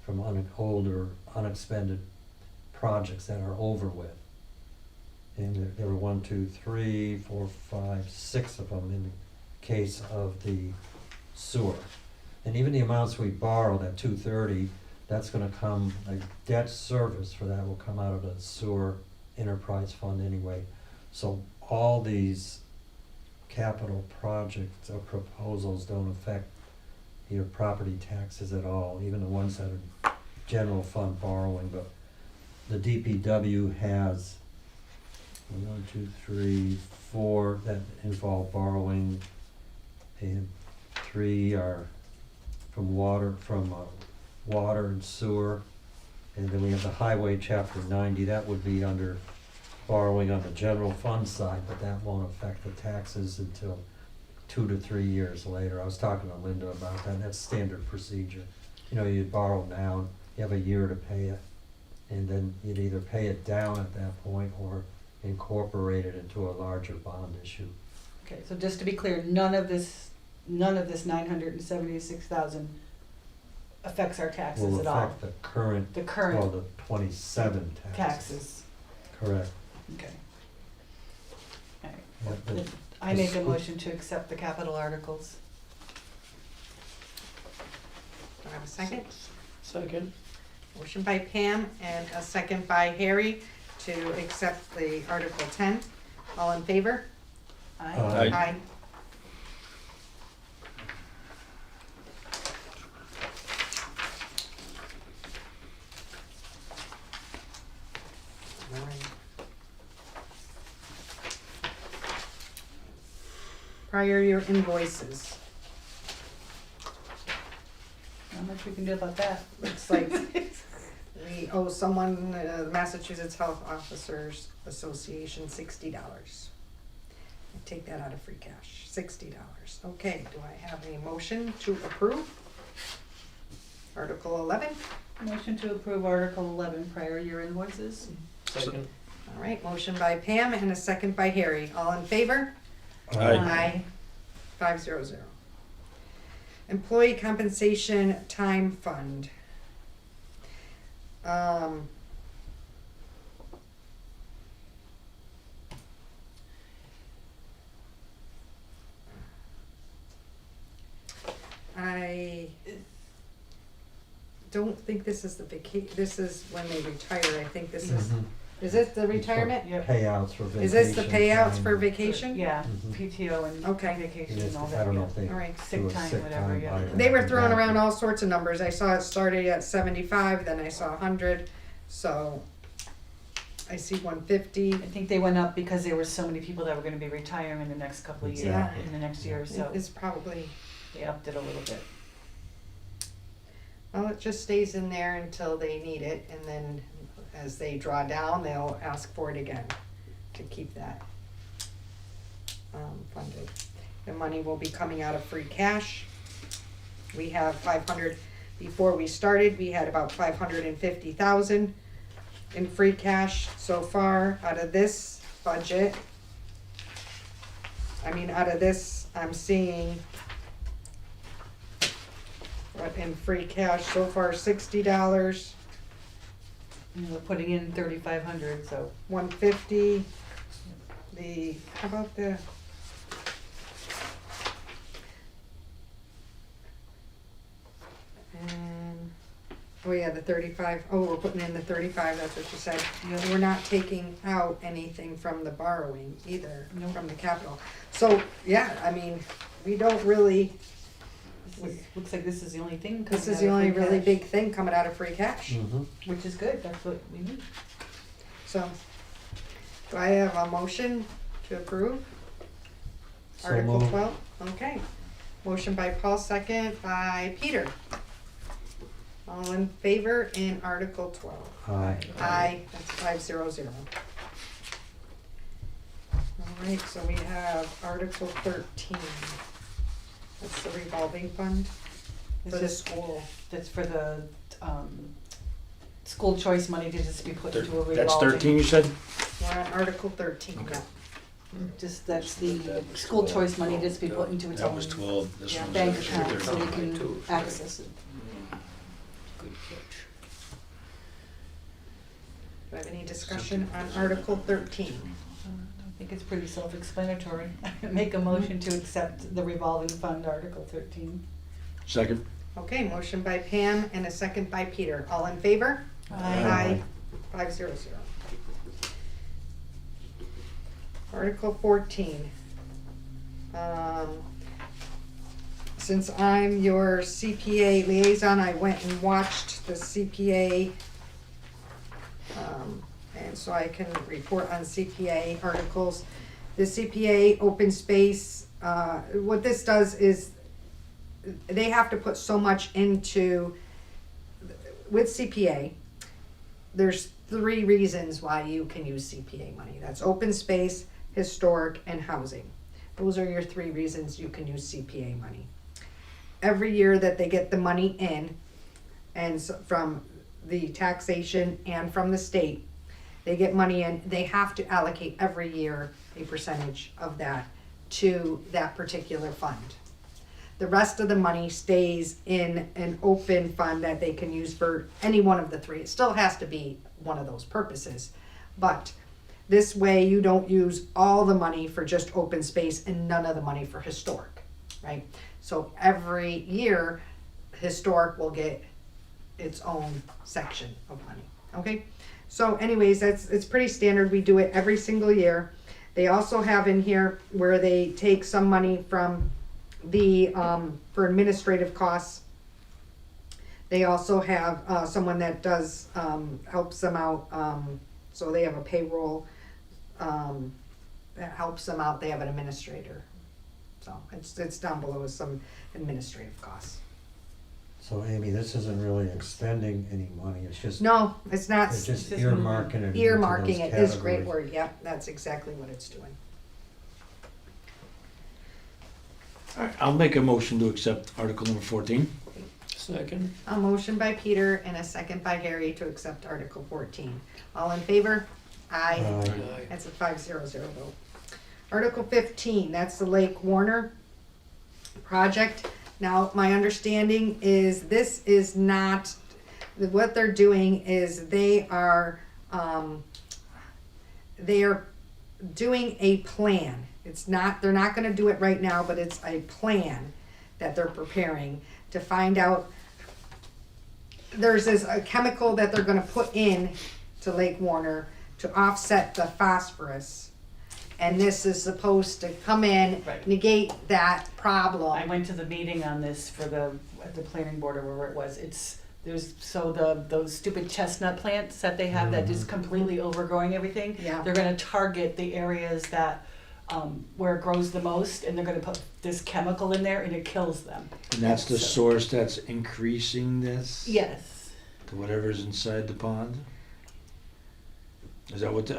Speaker 5: from older unexpended projects that are over with. And there were 1, 2, 3, 4, 5, 6 of them in the case of the sewer. And even the amounts we borrowed at 230, that's gonna come, like debt service for that will come out of the sewer enterprise fund anyway. So all these capital projects or proposals don't affect your property taxes at all, even the ones that are general fund borrowing, but the DPW has 1, 2, 3, 4 that involve borrowing, and 3 are from water and sewer, and then we have the highway chapter 90, that would be under borrowing on the general fund side, but that won't affect the taxes until 2 to 3 years later. I was talking to Linda about that, and that's standard procedure. You know, you'd borrow now, you have a year to pay it, and then you'd either pay it down at that point or incorporate it into a larger bond issue.
Speaker 2: Okay, so just to be clear, none of this 976,000 affects our taxes
Speaker 5: Will
Speaker 2: at all?
Speaker 5: affect the current,
Speaker 2: The
Speaker 5: well,
Speaker 2: current
Speaker 5: the 27 taxes.
Speaker 2: taxes,
Speaker 5: Correct.
Speaker 2: okay. All right.
Speaker 5: Yeah, but
Speaker 2: Then I make a
Speaker 5: school-
Speaker 2: motion to accept the capital articles.
Speaker 1: Do I have a second?
Speaker 4: Second.
Speaker 1: Motion by Pam and a second by Harry to accept the Article 10. All in favor?
Speaker 5: Aye.
Speaker 1: Aye. Prior year invoices.
Speaker 2: How much we can do about that?
Speaker 1: Looks like we owe someone, the Massachusetts Health Officers Association, $60. Take that out of free cash, $60. Okay, do I have a motion to approve? Article 11.
Speaker 2: Motion to approve Article 11, prior year invoices.
Speaker 4: Second.
Speaker 1: All right, motion by Pam and a second by Harry. All in favor?
Speaker 3: Aye.
Speaker 1: 500. Employee compensation time fund. I don't think this is the this is when they retire. I think this
Speaker 5: Mhm.
Speaker 1: is it the retirement?
Speaker 2: Yep.
Speaker 5: Payouts for vacation.
Speaker 1: Is this the payouts
Speaker 5: time.
Speaker 1: for vacation?
Speaker 2: Yeah,
Speaker 5: Mhm.
Speaker 2: PTO and
Speaker 1: Okay.
Speaker 2: vacation
Speaker 5: Yes,
Speaker 2: and all
Speaker 5: I
Speaker 2: that,
Speaker 5: don't know
Speaker 2: yeah.
Speaker 5: if they
Speaker 1: All right.
Speaker 5: do
Speaker 2: Sick
Speaker 5: a
Speaker 2: time,
Speaker 5: sick
Speaker 2: whatever,
Speaker 5: time
Speaker 2: yeah.
Speaker 5: by
Speaker 1: They were
Speaker 5: the
Speaker 1: throwing
Speaker 5: back.
Speaker 1: around all sorts of numbers. I saw it started at 75, then I saw 100, so I see 150.
Speaker 2: I think they went up because there were so many people that were gonna be retiring in the next couple of years,
Speaker 1: Yeah.
Speaker 2: in the next year or so.
Speaker 1: It's probably,
Speaker 2: They upped it a little bit.
Speaker 1: well, it just stays in there until they need it, and then as they draw down, they'll ask for it again to keep that funded. The money will be coming out of free cash. We have 500, before we started, we had about 550,000 in free cash so far out of this budget. Out of this, I'm seeing what in free cash so far, $60,
Speaker 2: And we're putting in 3,500, so.
Speaker 1: 150. How about the? Oh yeah, the 35. Oh, we're putting in the 35, that's what you said.
Speaker 2: Yep.
Speaker 1: We're not taking out anything from the borrowing either,
Speaker 2: Nope.
Speaker 1: from the capital. So, yeah, we don't really,
Speaker 2: Looks like this is the only thing coming
Speaker 1: this is
Speaker 2: out
Speaker 1: the
Speaker 2: of
Speaker 1: only
Speaker 2: free
Speaker 1: really
Speaker 2: cash,
Speaker 1: big thing coming out of free cash.
Speaker 5: Mhm.
Speaker 2: Which is good, that's what we need.
Speaker 1: So, do I have a motion to approve?
Speaker 5: So
Speaker 1: Article
Speaker 5: moved.
Speaker 1: 12, okay. Motion by Paul, second by Peter. All in favor in Article 12?
Speaker 5: Aye.
Speaker 1: Aye, that's 500. All right, so we have Article 13. That's the revolving fund for
Speaker 2: This
Speaker 1: the
Speaker 2: is-
Speaker 1: school.
Speaker 2: That's for the, school choice money to just be put into a revolving.
Speaker 3: That's 13, you said?
Speaker 1: We're on Article 13
Speaker 3: Okay.
Speaker 1: now.
Speaker 2: Just, that's the school choice money just be put into its
Speaker 3: That
Speaker 2: own
Speaker 3: was 12, this
Speaker 1: Yeah,
Speaker 3: one's
Speaker 2: bank
Speaker 3: actually
Speaker 2: account, so
Speaker 3: 13.
Speaker 2: we can
Speaker 4: Two.
Speaker 2: access it.
Speaker 4: Good catch.
Speaker 1: Do I have any discussion on Article 13?
Speaker 2: I think it's pretty self-explanatory. Make a motion to accept the revolving fund, Article 13.
Speaker 3: Second?
Speaker 1: Okay, motion by Pam and a second by Peter. All in favor?
Speaker 5: Aye.
Speaker 1: 500. Article 14. Since I'm your CPA liaison, I went and watched the CPA, and so I can report on CPA articles. The CPA open space, what this does is they have to put so much into, with CPA, there's 3 reasons why you can use CPA money. That's open space, historic, and housing. Those are your 3 reasons you can use CPA money. Every year that they get the money in, and from the taxation and from the state, they get money in, they have to allocate every year a percentage of that to that particular fund. The rest of the money stays in an open fund that they can use for any one of the 3. It still has to be one of those purposes. But this way you don't use all the money for just open space and none of the money for historic, right? So every year, historic will get its own section of money, okay? So anyways, it's pretty standard. We do it every single year. They also have in here where they take some money from the, for administrative costs. They also have, someone that does, helps them out, so they have a payroll, that helps them out. They have an administrator. So it's down below with some administrative costs.
Speaker 5: So Amy, this isn't really expending any money, it's just,
Speaker 1: No, it's not.
Speaker 5: it's just
Speaker 2: Just
Speaker 5: earmarking it into
Speaker 1: Earmarking
Speaker 5: those
Speaker 1: it is a great
Speaker 5: categories.
Speaker 1: word. Yep, that's exactly what it's doing.
Speaker 3: All right, I'll make a motion to accept Article number 14.
Speaker 4: Second?
Speaker 1: A motion by Peter and a second by Harry to accept Article 14. All in favor? Aye.
Speaker 5: Aye.
Speaker 1: That's a 500 vote. Article 15, that's the Lake Warner project. Now, my understanding is this is not, what they're doing is they are doing a plan. It's not, they're not gonna do it right now, but it's a plan that they're preparing to find out. There's a chemical that they're gonna put in to Lake Warner to offset the phosphorus. And this is supposed to come in,
Speaker 2: Right.
Speaker 1: negate that
Speaker 2: I
Speaker 1: problem.
Speaker 2: went to the meeting on this for at the planning board or wherever it was. Those stupid chestnut plants that they have that just completely overgrowing everything.
Speaker 1: Yeah.
Speaker 2: They're gonna target the areas that, where it grows the most, and they're gonna put this chemical in there and it kills them.
Speaker 3: And that's the
Speaker 2: So-
Speaker 3: source that's increasing this?
Speaker 2: Yes.
Speaker 3: To whatever's inside the pond? Is that what, is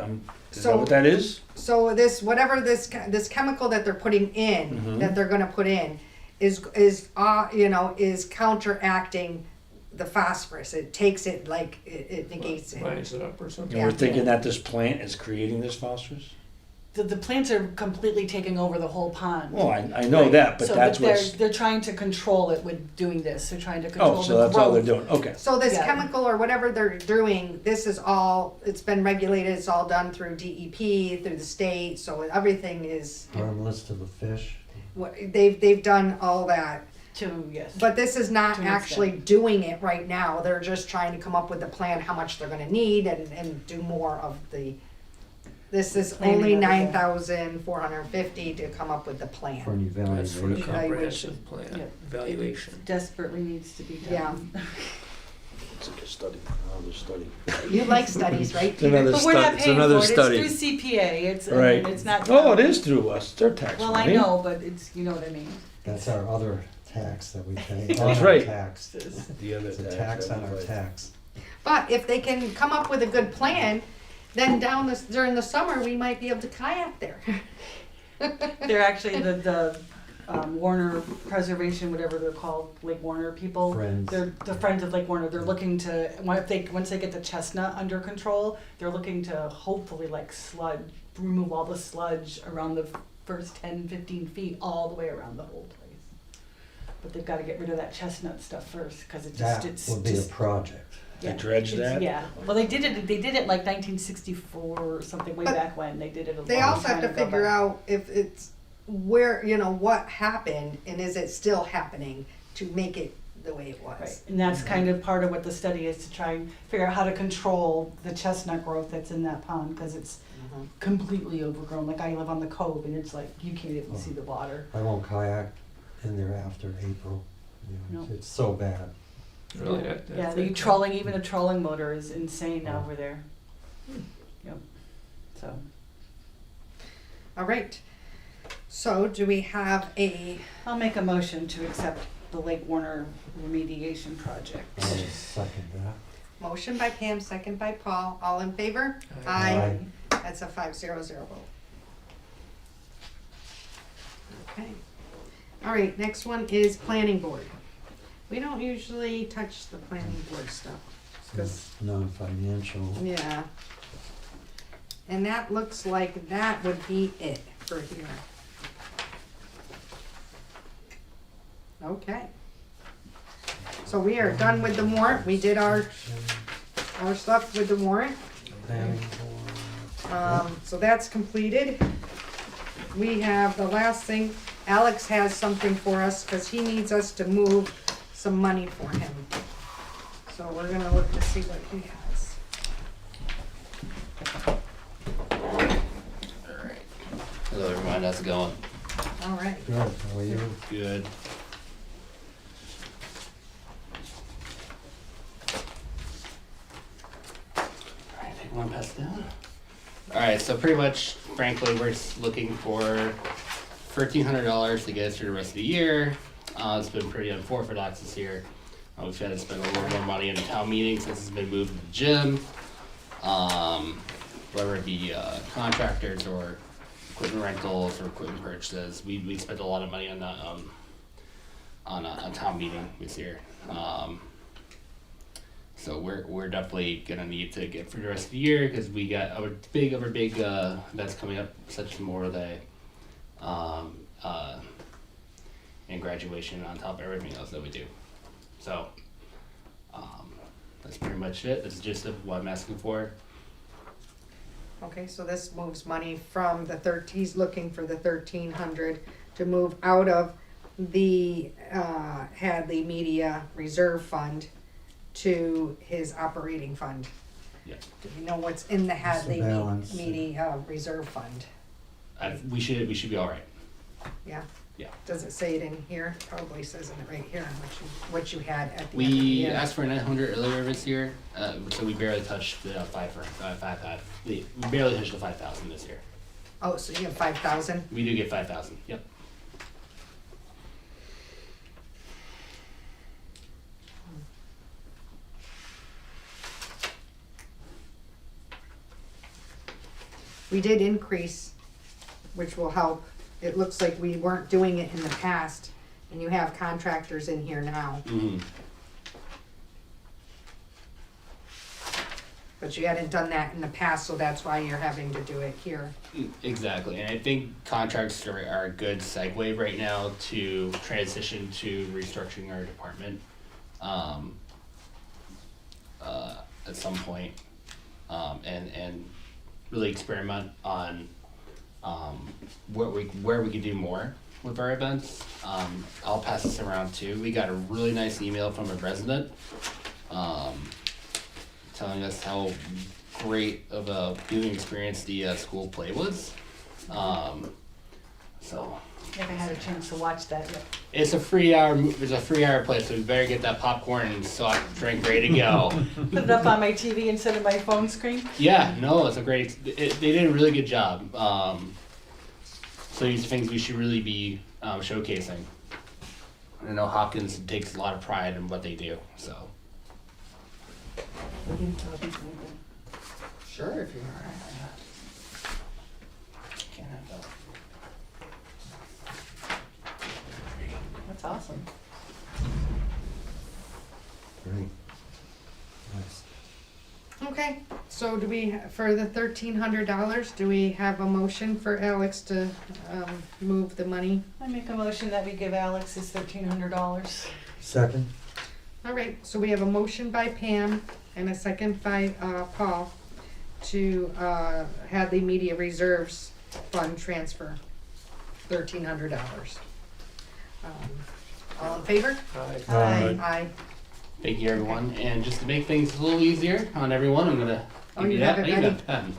Speaker 1: So-
Speaker 3: that what that is?
Speaker 1: So this, whatever this chemical that they're putting in,
Speaker 3: Mhm.
Speaker 1: that they're gonna put in, is is counteracting the phosphorus. It takes it like, it negates it.
Speaker 4: Lines it up or something.
Speaker 3: And we're
Speaker 1: Yeah.
Speaker 3: thinking that this plant is creating this phosphorus?
Speaker 2: The plants are completely taking over the whole pond.
Speaker 3: Well, I know
Speaker 2: Right.
Speaker 3: that, but
Speaker 2: So,
Speaker 3: that's
Speaker 2: they're,
Speaker 3: what's,
Speaker 2: they're trying to control it with doing this. They're trying to control
Speaker 3: oh,
Speaker 2: the
Speaker 3: so that's all they're
Speaker 2: growth.
Speaker 3: doing, okay.
Speaker 1: So this
Speaker 2: Yeah.
Speaker 1: chemical or whatever they're doing, this is all, it's been regulated, it's all done through DEP, through the state, so everything is,
Speaker 5: Harmless to the fish.
Speaker 1: they've done all that.
Speaker 2: Yes.
Speaker 1: But this is not
Speaker 2: To an
Speaker 1: actually doing it right now. They're just trying to come up with a plan, how much they're gonna need and do more of the, this is
Speaker 2: Planning
Speaker 1: only
Speaker 2: of it, yeah.
Speaker 1: 9,450 to come up with the
Speaker 5: For
Speaker 1: plan.
Speaker 5: an
Speaker 4: That's for the
Speaker 5: evaluation.
Speaker 4: comprehensive plan,
Speaker 2: Yeah.
Speaker 4: evaluation.
Speaker 2: Desperately needs to be done.
Speaker 3: It's like a study, another study.
Speaker 1: You like studies, right,
Speaker 3: It's another
Speaker 1: Peter?
Speaker 2: But we're not
Speaker 3: It's
Speaker 2: paying for
Speaker 3: another
Speaker 2: it.
Speaker 3: study.
Speaker 2: It's through CPA. It's, I
Speaker 3: Right.
Speaker 2: mean, it's not.
Speaker 3: Oh, it is through us, it's their tax
Speaker 2: Well,
Speaker 3: money.
Speaker 2: I know, but it's, you know what I mean.
Speaker 5: That's our other tax that we pay.
Speaker 3: That's
Speaker 5: On our
Speaker 3: right.
Speaker 5: Tax.
Speaker 3: The other
Speaker 5: It's a tax on our
Speaker 3: right.
Speaker 5: tax.
Speaker 1: But if they can come up with a good plan, then during the summer, we might be able to kayak there.
Speaker 2: They're actually the Warner Preservation, whatever they're called, Lake Warner people.
Speaker 5: Friends.
Speaker 2: They're the Friends of Lake Warner. They're looking to once they get the chestnut under control, they're looking to hopefully like remove all the sludge around the first 10, 15 feet all the way around the whole place. But they've got to get rid of that chestnut stuff first because
Speaker 5: That
Speaker 2: it's
Speaker 5: would be a
Speaker 2: just
Speaker 5: project.
Speaker 3: To dredge
Speaker 2: it's-
Speaker 3: that?
Speaker 2: Yeah. Well, they did it. They did it like 1964 or something way
Speaker 1: But
Speaker 2: back when they did it. A
Speaker 1: They
Speaker 2: long
Speaker 1: also have
Speaker 2: time
Speaker 1: to
Speaker 2: ago,
Speaker 1: figure
Speaker 2: but-
Speaker 1: out if it's where, what happened and is it still happening to make it the way it
Speaker 2: Right,
Speaker 1: was.
Speaker 2: and that's kind of part of what the study is, to try and figure out how to control the chestnut growth that's in that pond, because it's
Speaker 1: Mhm.
Speaker 2: completely overgrown. Like I live on the cove and it's like, you can't even see the water.
Speaker 5: I won't kayak in there after April.
Speaker 2: No.
Speaker 5: It's so bad.
Speaker 4: Really, that.
Speaker 2: Yeah, the trolling, even a trolling motor is insane
Speaker 5: Oh.
Speaker 2: over there. Yep, so,
Speaker 1: All right. So do we have
Speaker 2: I'll make a motion to accept the Lake Warner remediation project.
Speaker 5: I'll second that.
Speaker 1: motion by Pam, second by Paul, all in favor?
Speaker 5: Aye.
Speaker 1: That's a 5-0 vote. Okay. All right, next one is planning board. We don't usually touch the planning board stuff, 'cause
Speaker 5: It's non-financial.
Speaker 1: yeah. And that looks like that would be it for here. Okay. So we are done with the warrant. We did our stuff with the warrant.
Speaker 5: Planning board.
Speaker 1: So that's completed. We have the last thing, Alex has something for us, cause he needs us to move some money for him. So we're gonna look to see what he has.
Speaker 6: Alright. Hello everyone, how's it going?
Speaker 1: All right.
Speaker 5: Good, how are you?
Speaker 6: Good. Alright, take one pass down. Alright, so pretty much, frankly, we're just looking for $1,300 to get us through the rest of the year. It's been pretty unorthodox this year. We've had to spend a little more money in the town meeting since it's been moved to the gym. Whether it be contractors or equipment rentals or equipment purchases, we spent a lot of money on that on a town meeting this year. So we're definitely gonna need to get through the rest of the year because we got other big events coming up, such as Memorial Day, and graduation on top of everything else that we do. So that's pretty much it. That's just what I'm asking for.
Speaker 1: Okay, so this moves money from he's looking for the 1,300 to move out of the Hadley Media Reserve Fund to his operating fund.
Speaker 6: Yeah.
Speaker 1: Do you know what's in the
Speaker 5: What's the
Speaker 1: Hadley
Speaker 5: balance?
Speaker 1: Media Reserve Fund?
Speaker 6: We should be all right.
Speaker 1: Yeah?
Speaker 6: Yeah.
Speaker 1: Does it say it in here? Probably says it right here, what you had at the end of the
Speaker 6: We
Speaker 1: year.
Speaker 6: asked for 900 earlier this year, so we barely touched the 5,000. We barely touched the 5,000 this year.
Speaker 1: Oh, so you have 5,000?
Speaker 6: We do get 5,000. Yep.
Speaker 1: we did increase, which will help. It looks like we weren't doing it in the past, and you have contractors in here now,
Speaker 6: Mhm.
Speaker 1: but you hadn't done that in the past, so that's why you're having to do it here.
Speaker 6: Exactly, and I think contracts are a good segue right now to transition to restructuring our department at some point, and really experiment on where we could do more with our events. I'll pass this around too. We got a really nice email from a resident telling us how great of a viewing experience the school play was. So
Speaker 2: Never had a chance to watch that yet.
Speaker 6: it's a free hour. It's a free hour play, so we better get that popcorn and soft drink ready to go.
Speaker 2: Put it up on my TV instead of my phone screen.
Speaker 6: Yeah, no, it's a great. They did a really good job. So these things we should really be showcasing. I know Hopkins takes a lot of pride in what they do. So sure, if you're can't have that.
Speaker 2: That's awesome.
Speaker 5: Great. Nice.
Speaker 1: Okay, so do we, for the $1,300, do we have a motion for Alex to, move the money?
Speaker 2: I make a motion that we give Alex his $1,300.
Speaker 5: Second?
Speaker 1: All right, so we have a motion by Pam and a second by, Paul to, have the media reserves fund transfer, $1,300. All in favor?
Speaker 2: Aye.
Speaker 1: Aye.
Speaker 6: Thank you, everyone. And just to make things a little easier on everyone, I'm gonna
Speaker 1: Oh,
Speaker 6: give
Speaker 1: you
Speaker 6: you
Speaker 1: have
Speaker 6: that.
Speaker 1: it
Speaker 6: You
Speaker 1: ready?
Speaker 6: have a pen.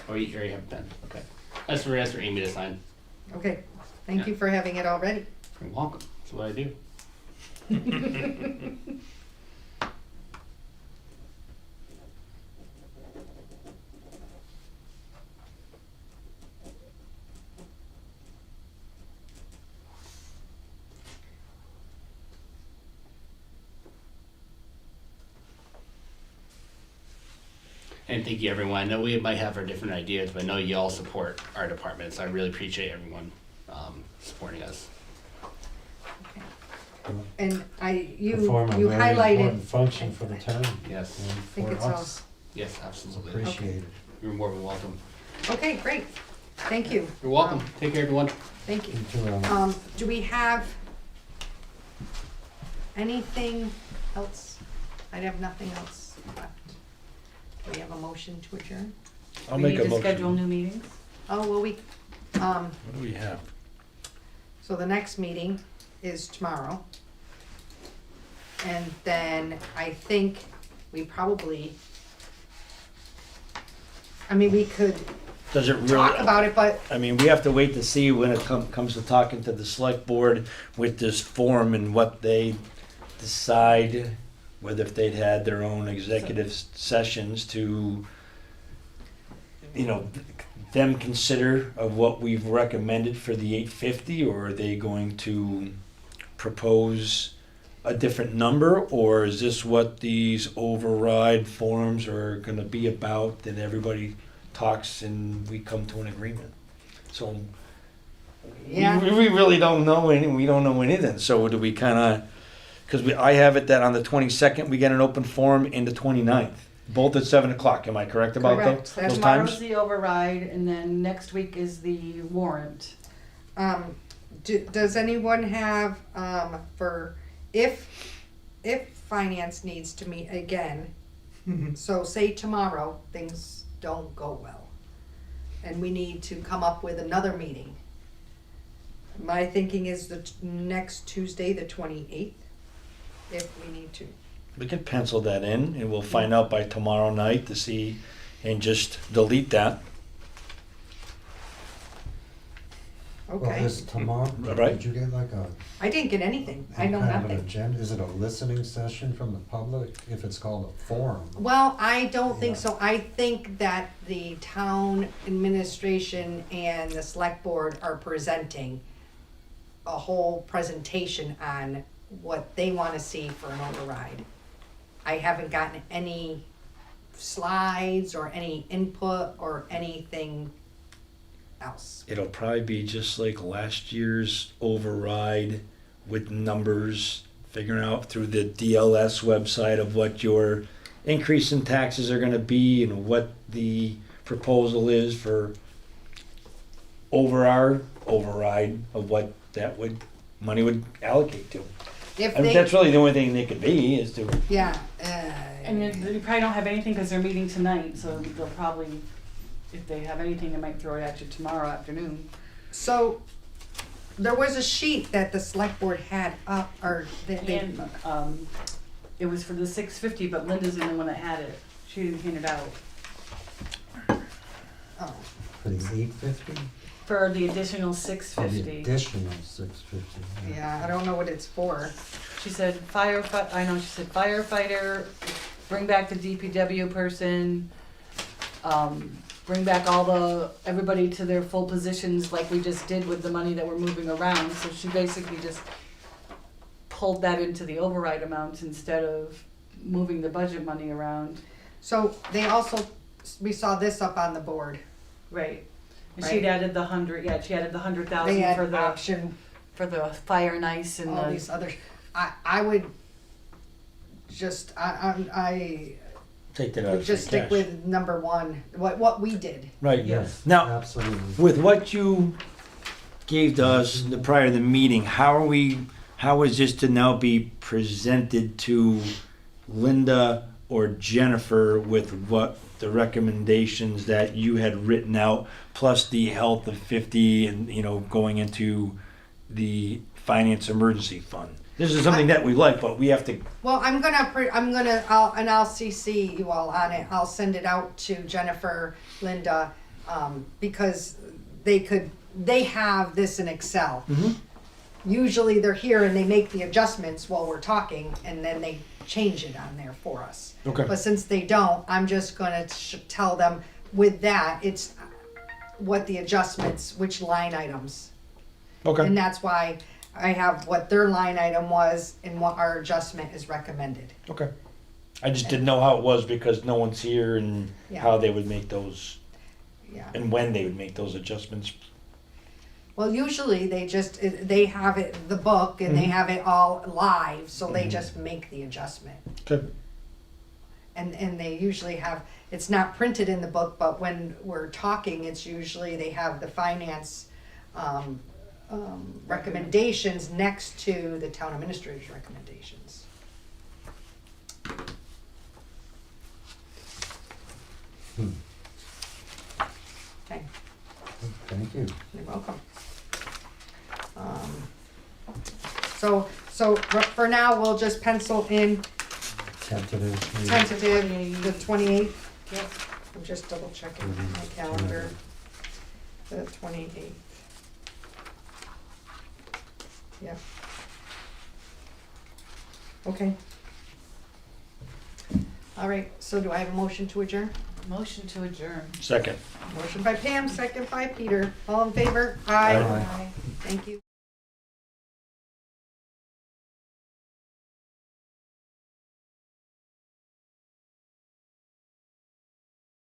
Speaker 6: Oh, you already have a pen. Okay. That's for Amy to sign.
Speaker 1: Okay, thank you for having it all ready.
Speaker 6: You're welcome. That's what I do. And thank you, everyone. I know we might have our different ideas, but I know you all support our department, so I really appreciate everyone supporting us.
Speaker 1: And you
Speaker 5: Perform a very
Speaker 1: highlighted.
Speaker 5: important function for the town
Speaker 6: Yes.
Speaker 5: and
Speaker 1: think
Speaker 5: for
Speaker 1: it's
Speaker 5: us.
Speaker 6: Yes, absolutely.
Speaker 5: Appreciate it.
Speaker 6: You're more than welcome.
Speaker 1: Okay, great, thank you.
Speaker 6: You're welcome.
Speaker 1: Um,
Speaker 6: Take care, everyone.
Speaker 1: Thank you.
Speaker 5: You too, Alex.
Speaker 1: Do we have anything else? I have nothing else left. Do we have a motion to adjourn?
Speaker 3: I'll
Speaker 2: We
Speaker 3: make
Speaker 2: need
Speaker 3: a
Speaker 2: to
Speaker 3: motion.
Speaker 2: schedule new meetings.
Speaker 1: Oh, well, we,
Speaker 3: What do we have?
Speaker 1: so the next meeting is tomorrow. And then I think we probably, I mean, we could
Speaker 3: Does it really?
Speaker 1: talk about it, but
Speaker 3: I mean, we have to wait to see when it comes to talking to the select board with this form and what they decide, whether if they'd had their own executive sessions to, you know, them consider of what we've recommended for the 850, or are they going to propose a different number, or is this what these override forms are gonna be about, that everybody talks and we come to an agreement? So
Speaker 1: yeah.
Speaker 3: we really don't know we don't know anything. So do we kinda, cause I have it that on the 22nd, we get an open forum, and the 29th, both at 7:00. Am I correct about
Speaker 1: Correct.
Speaker 3: those
Speaker 2: Tomorrow's
Speaker 3: times?
Speaker 2: the override, and then next week is the warrant.
Speaker 1: Does anyone have, for, if finance needs to meet again, so say tomorrow, things don't go well, and we need to come up with another meeting. My thinking is the next Tuesday, the 28th, if we need to.
Speaker 3: We can pencil that in, and we'll find out by tomorrow night to see, and just delete that.
Speaker 5: Well,
Speaker 1: Okay,
Speaker 5: is tomorrow,
Speaker 3: Right.
Speaker 5: did you get like a,
Speaker 1: I didn't get anything, I
Speaker 5: any
Speaker 1: know
Speaker 5: kind of an
Speaker 1: nothing.
Speaker 5: agenda? Is it a listening session from the public, if it's called a forum?
Speaker 1: Well, I don't think
Speaker 5: Yeah.
Speaker 1: so. I think that the town administration and the select board are presenting a whole presentation on what they wanna see for an override. I haven't gotten any slides or any input or anything else.
Speaker 3: It'll probably be just like last year's override with numbers, figuring out through the DLS website of what your increase in taxes are gonna be and what the proposal is for over our override of what that money would allocate to.
Speaker 1: If
Speaker 3: I mean,
Speaker 1: they,
Speaker 3: that's really the only thing they could be is to,
Speaker 1: yeah,
Speaker 2: And you probably don't have anything because they're meeting tonight, so they'll probably, if they have anything, they might throw it at you tomorrow afternoon.
Speaker 1: so there was a sheet that the select board had up, or they
Speaker 2: And, it was for the 650, but Linda's the only one that had it. She didn't hand it out.
Speaker 1: oh,
Speaker 5: For the 850?
Speaker 2: For the additional
Speaker 5: For the
Speaker 2: 650.
Speaker 5: additional 650.
Speaker 1: yeah, I don't know what it's for.
Speaker 2: She said she said firefighter, bring back the DPW person, bring back everybody to their full positions like we just did with the money that we're moving around. So she basically just pulled that into the override amount instead of moving the budget money around.
Speaker 1: So they also, we saw this up on the board.
Speaker 2: Right. And
Speaker 1: Right.
Speaker 2: she'd added the 100, she added the
Speaker 1: They
Speaker 2: 100,000
Speaker 1: had
Speaker 2: for the,
Speaker 1: option,
Speaker 2: for the fire and ice and
Speaker 1: all
Speaker 2: the,
Speaker 1: these other, I would just, I
Speaker 3: take that out
Speaker 1: would
Speaker 3: of
Speaker 1: just
Speaker 3: free
Speaker 1: stick
Speaker 3: cash.
Speaker 1: with number one, what we did.
Speaker 3: Right.
Speaker 2: Yes.
Speaker 3: Now,
Speaker 5: Absolutely.
Speaker 3: with what you gave to us prior to the meeting, how is this to now be presented to Linda or Jennifer with what the recommendations that you had written out, plus the health of 50 and, going into the finance emergency fund? This is something that we like, but we have to,
Speaker 1: Well, I'll CC you all on it. I'll send it out to Jennifer, Linda, because they have this in Excel. Usually they're here and they make the adjustments while we're talking and then they change it on there for us.
Speaker 3: Okay.
Speaker 1: But since they don't, I'm just gonna tell them with that, it's what the adjustments, which line items.
Speaker 3: okay.
Speaker 1: And that's why I have what their line item was and what our adjustment is recommended.
Speaker 3: Okay. I just didn't know how it was because no one's here and
Speaker 1: Yeah.
Speaker 3: how they would make those
Speaker 1: Yeah.
Speaker 3: and when they would make those adjustments.
Speaker 1: Well, usually they have it, the book, and they have it all live, so they just make the adjustment.
Speaker 3: Okay.
Speaker 1: And they usually have, it's not printed in the book, but when we're talking, it's usually they have the finance recommendations next to the town administrator's recommendations. Okay,
Speaker 5: Thank you.
Speaker 1: you're welcome. So for now, we'll just pencil in
Speaker 5: Tentative.
Speaker 1: tentative, the 28th.
Speaker 2: Yep.
Speaker 1: I'm just double checking my calendar. The 28th. Yep. Okay. All right, so do I have a motion to adjourn?
Speaker 2: motion to adjourn.
Speaker 3: Second.
Speaker 1: Motion by Pam, second by Peter. All in favor?
Speaker 5: Aye.
Speaker 1: Thank you.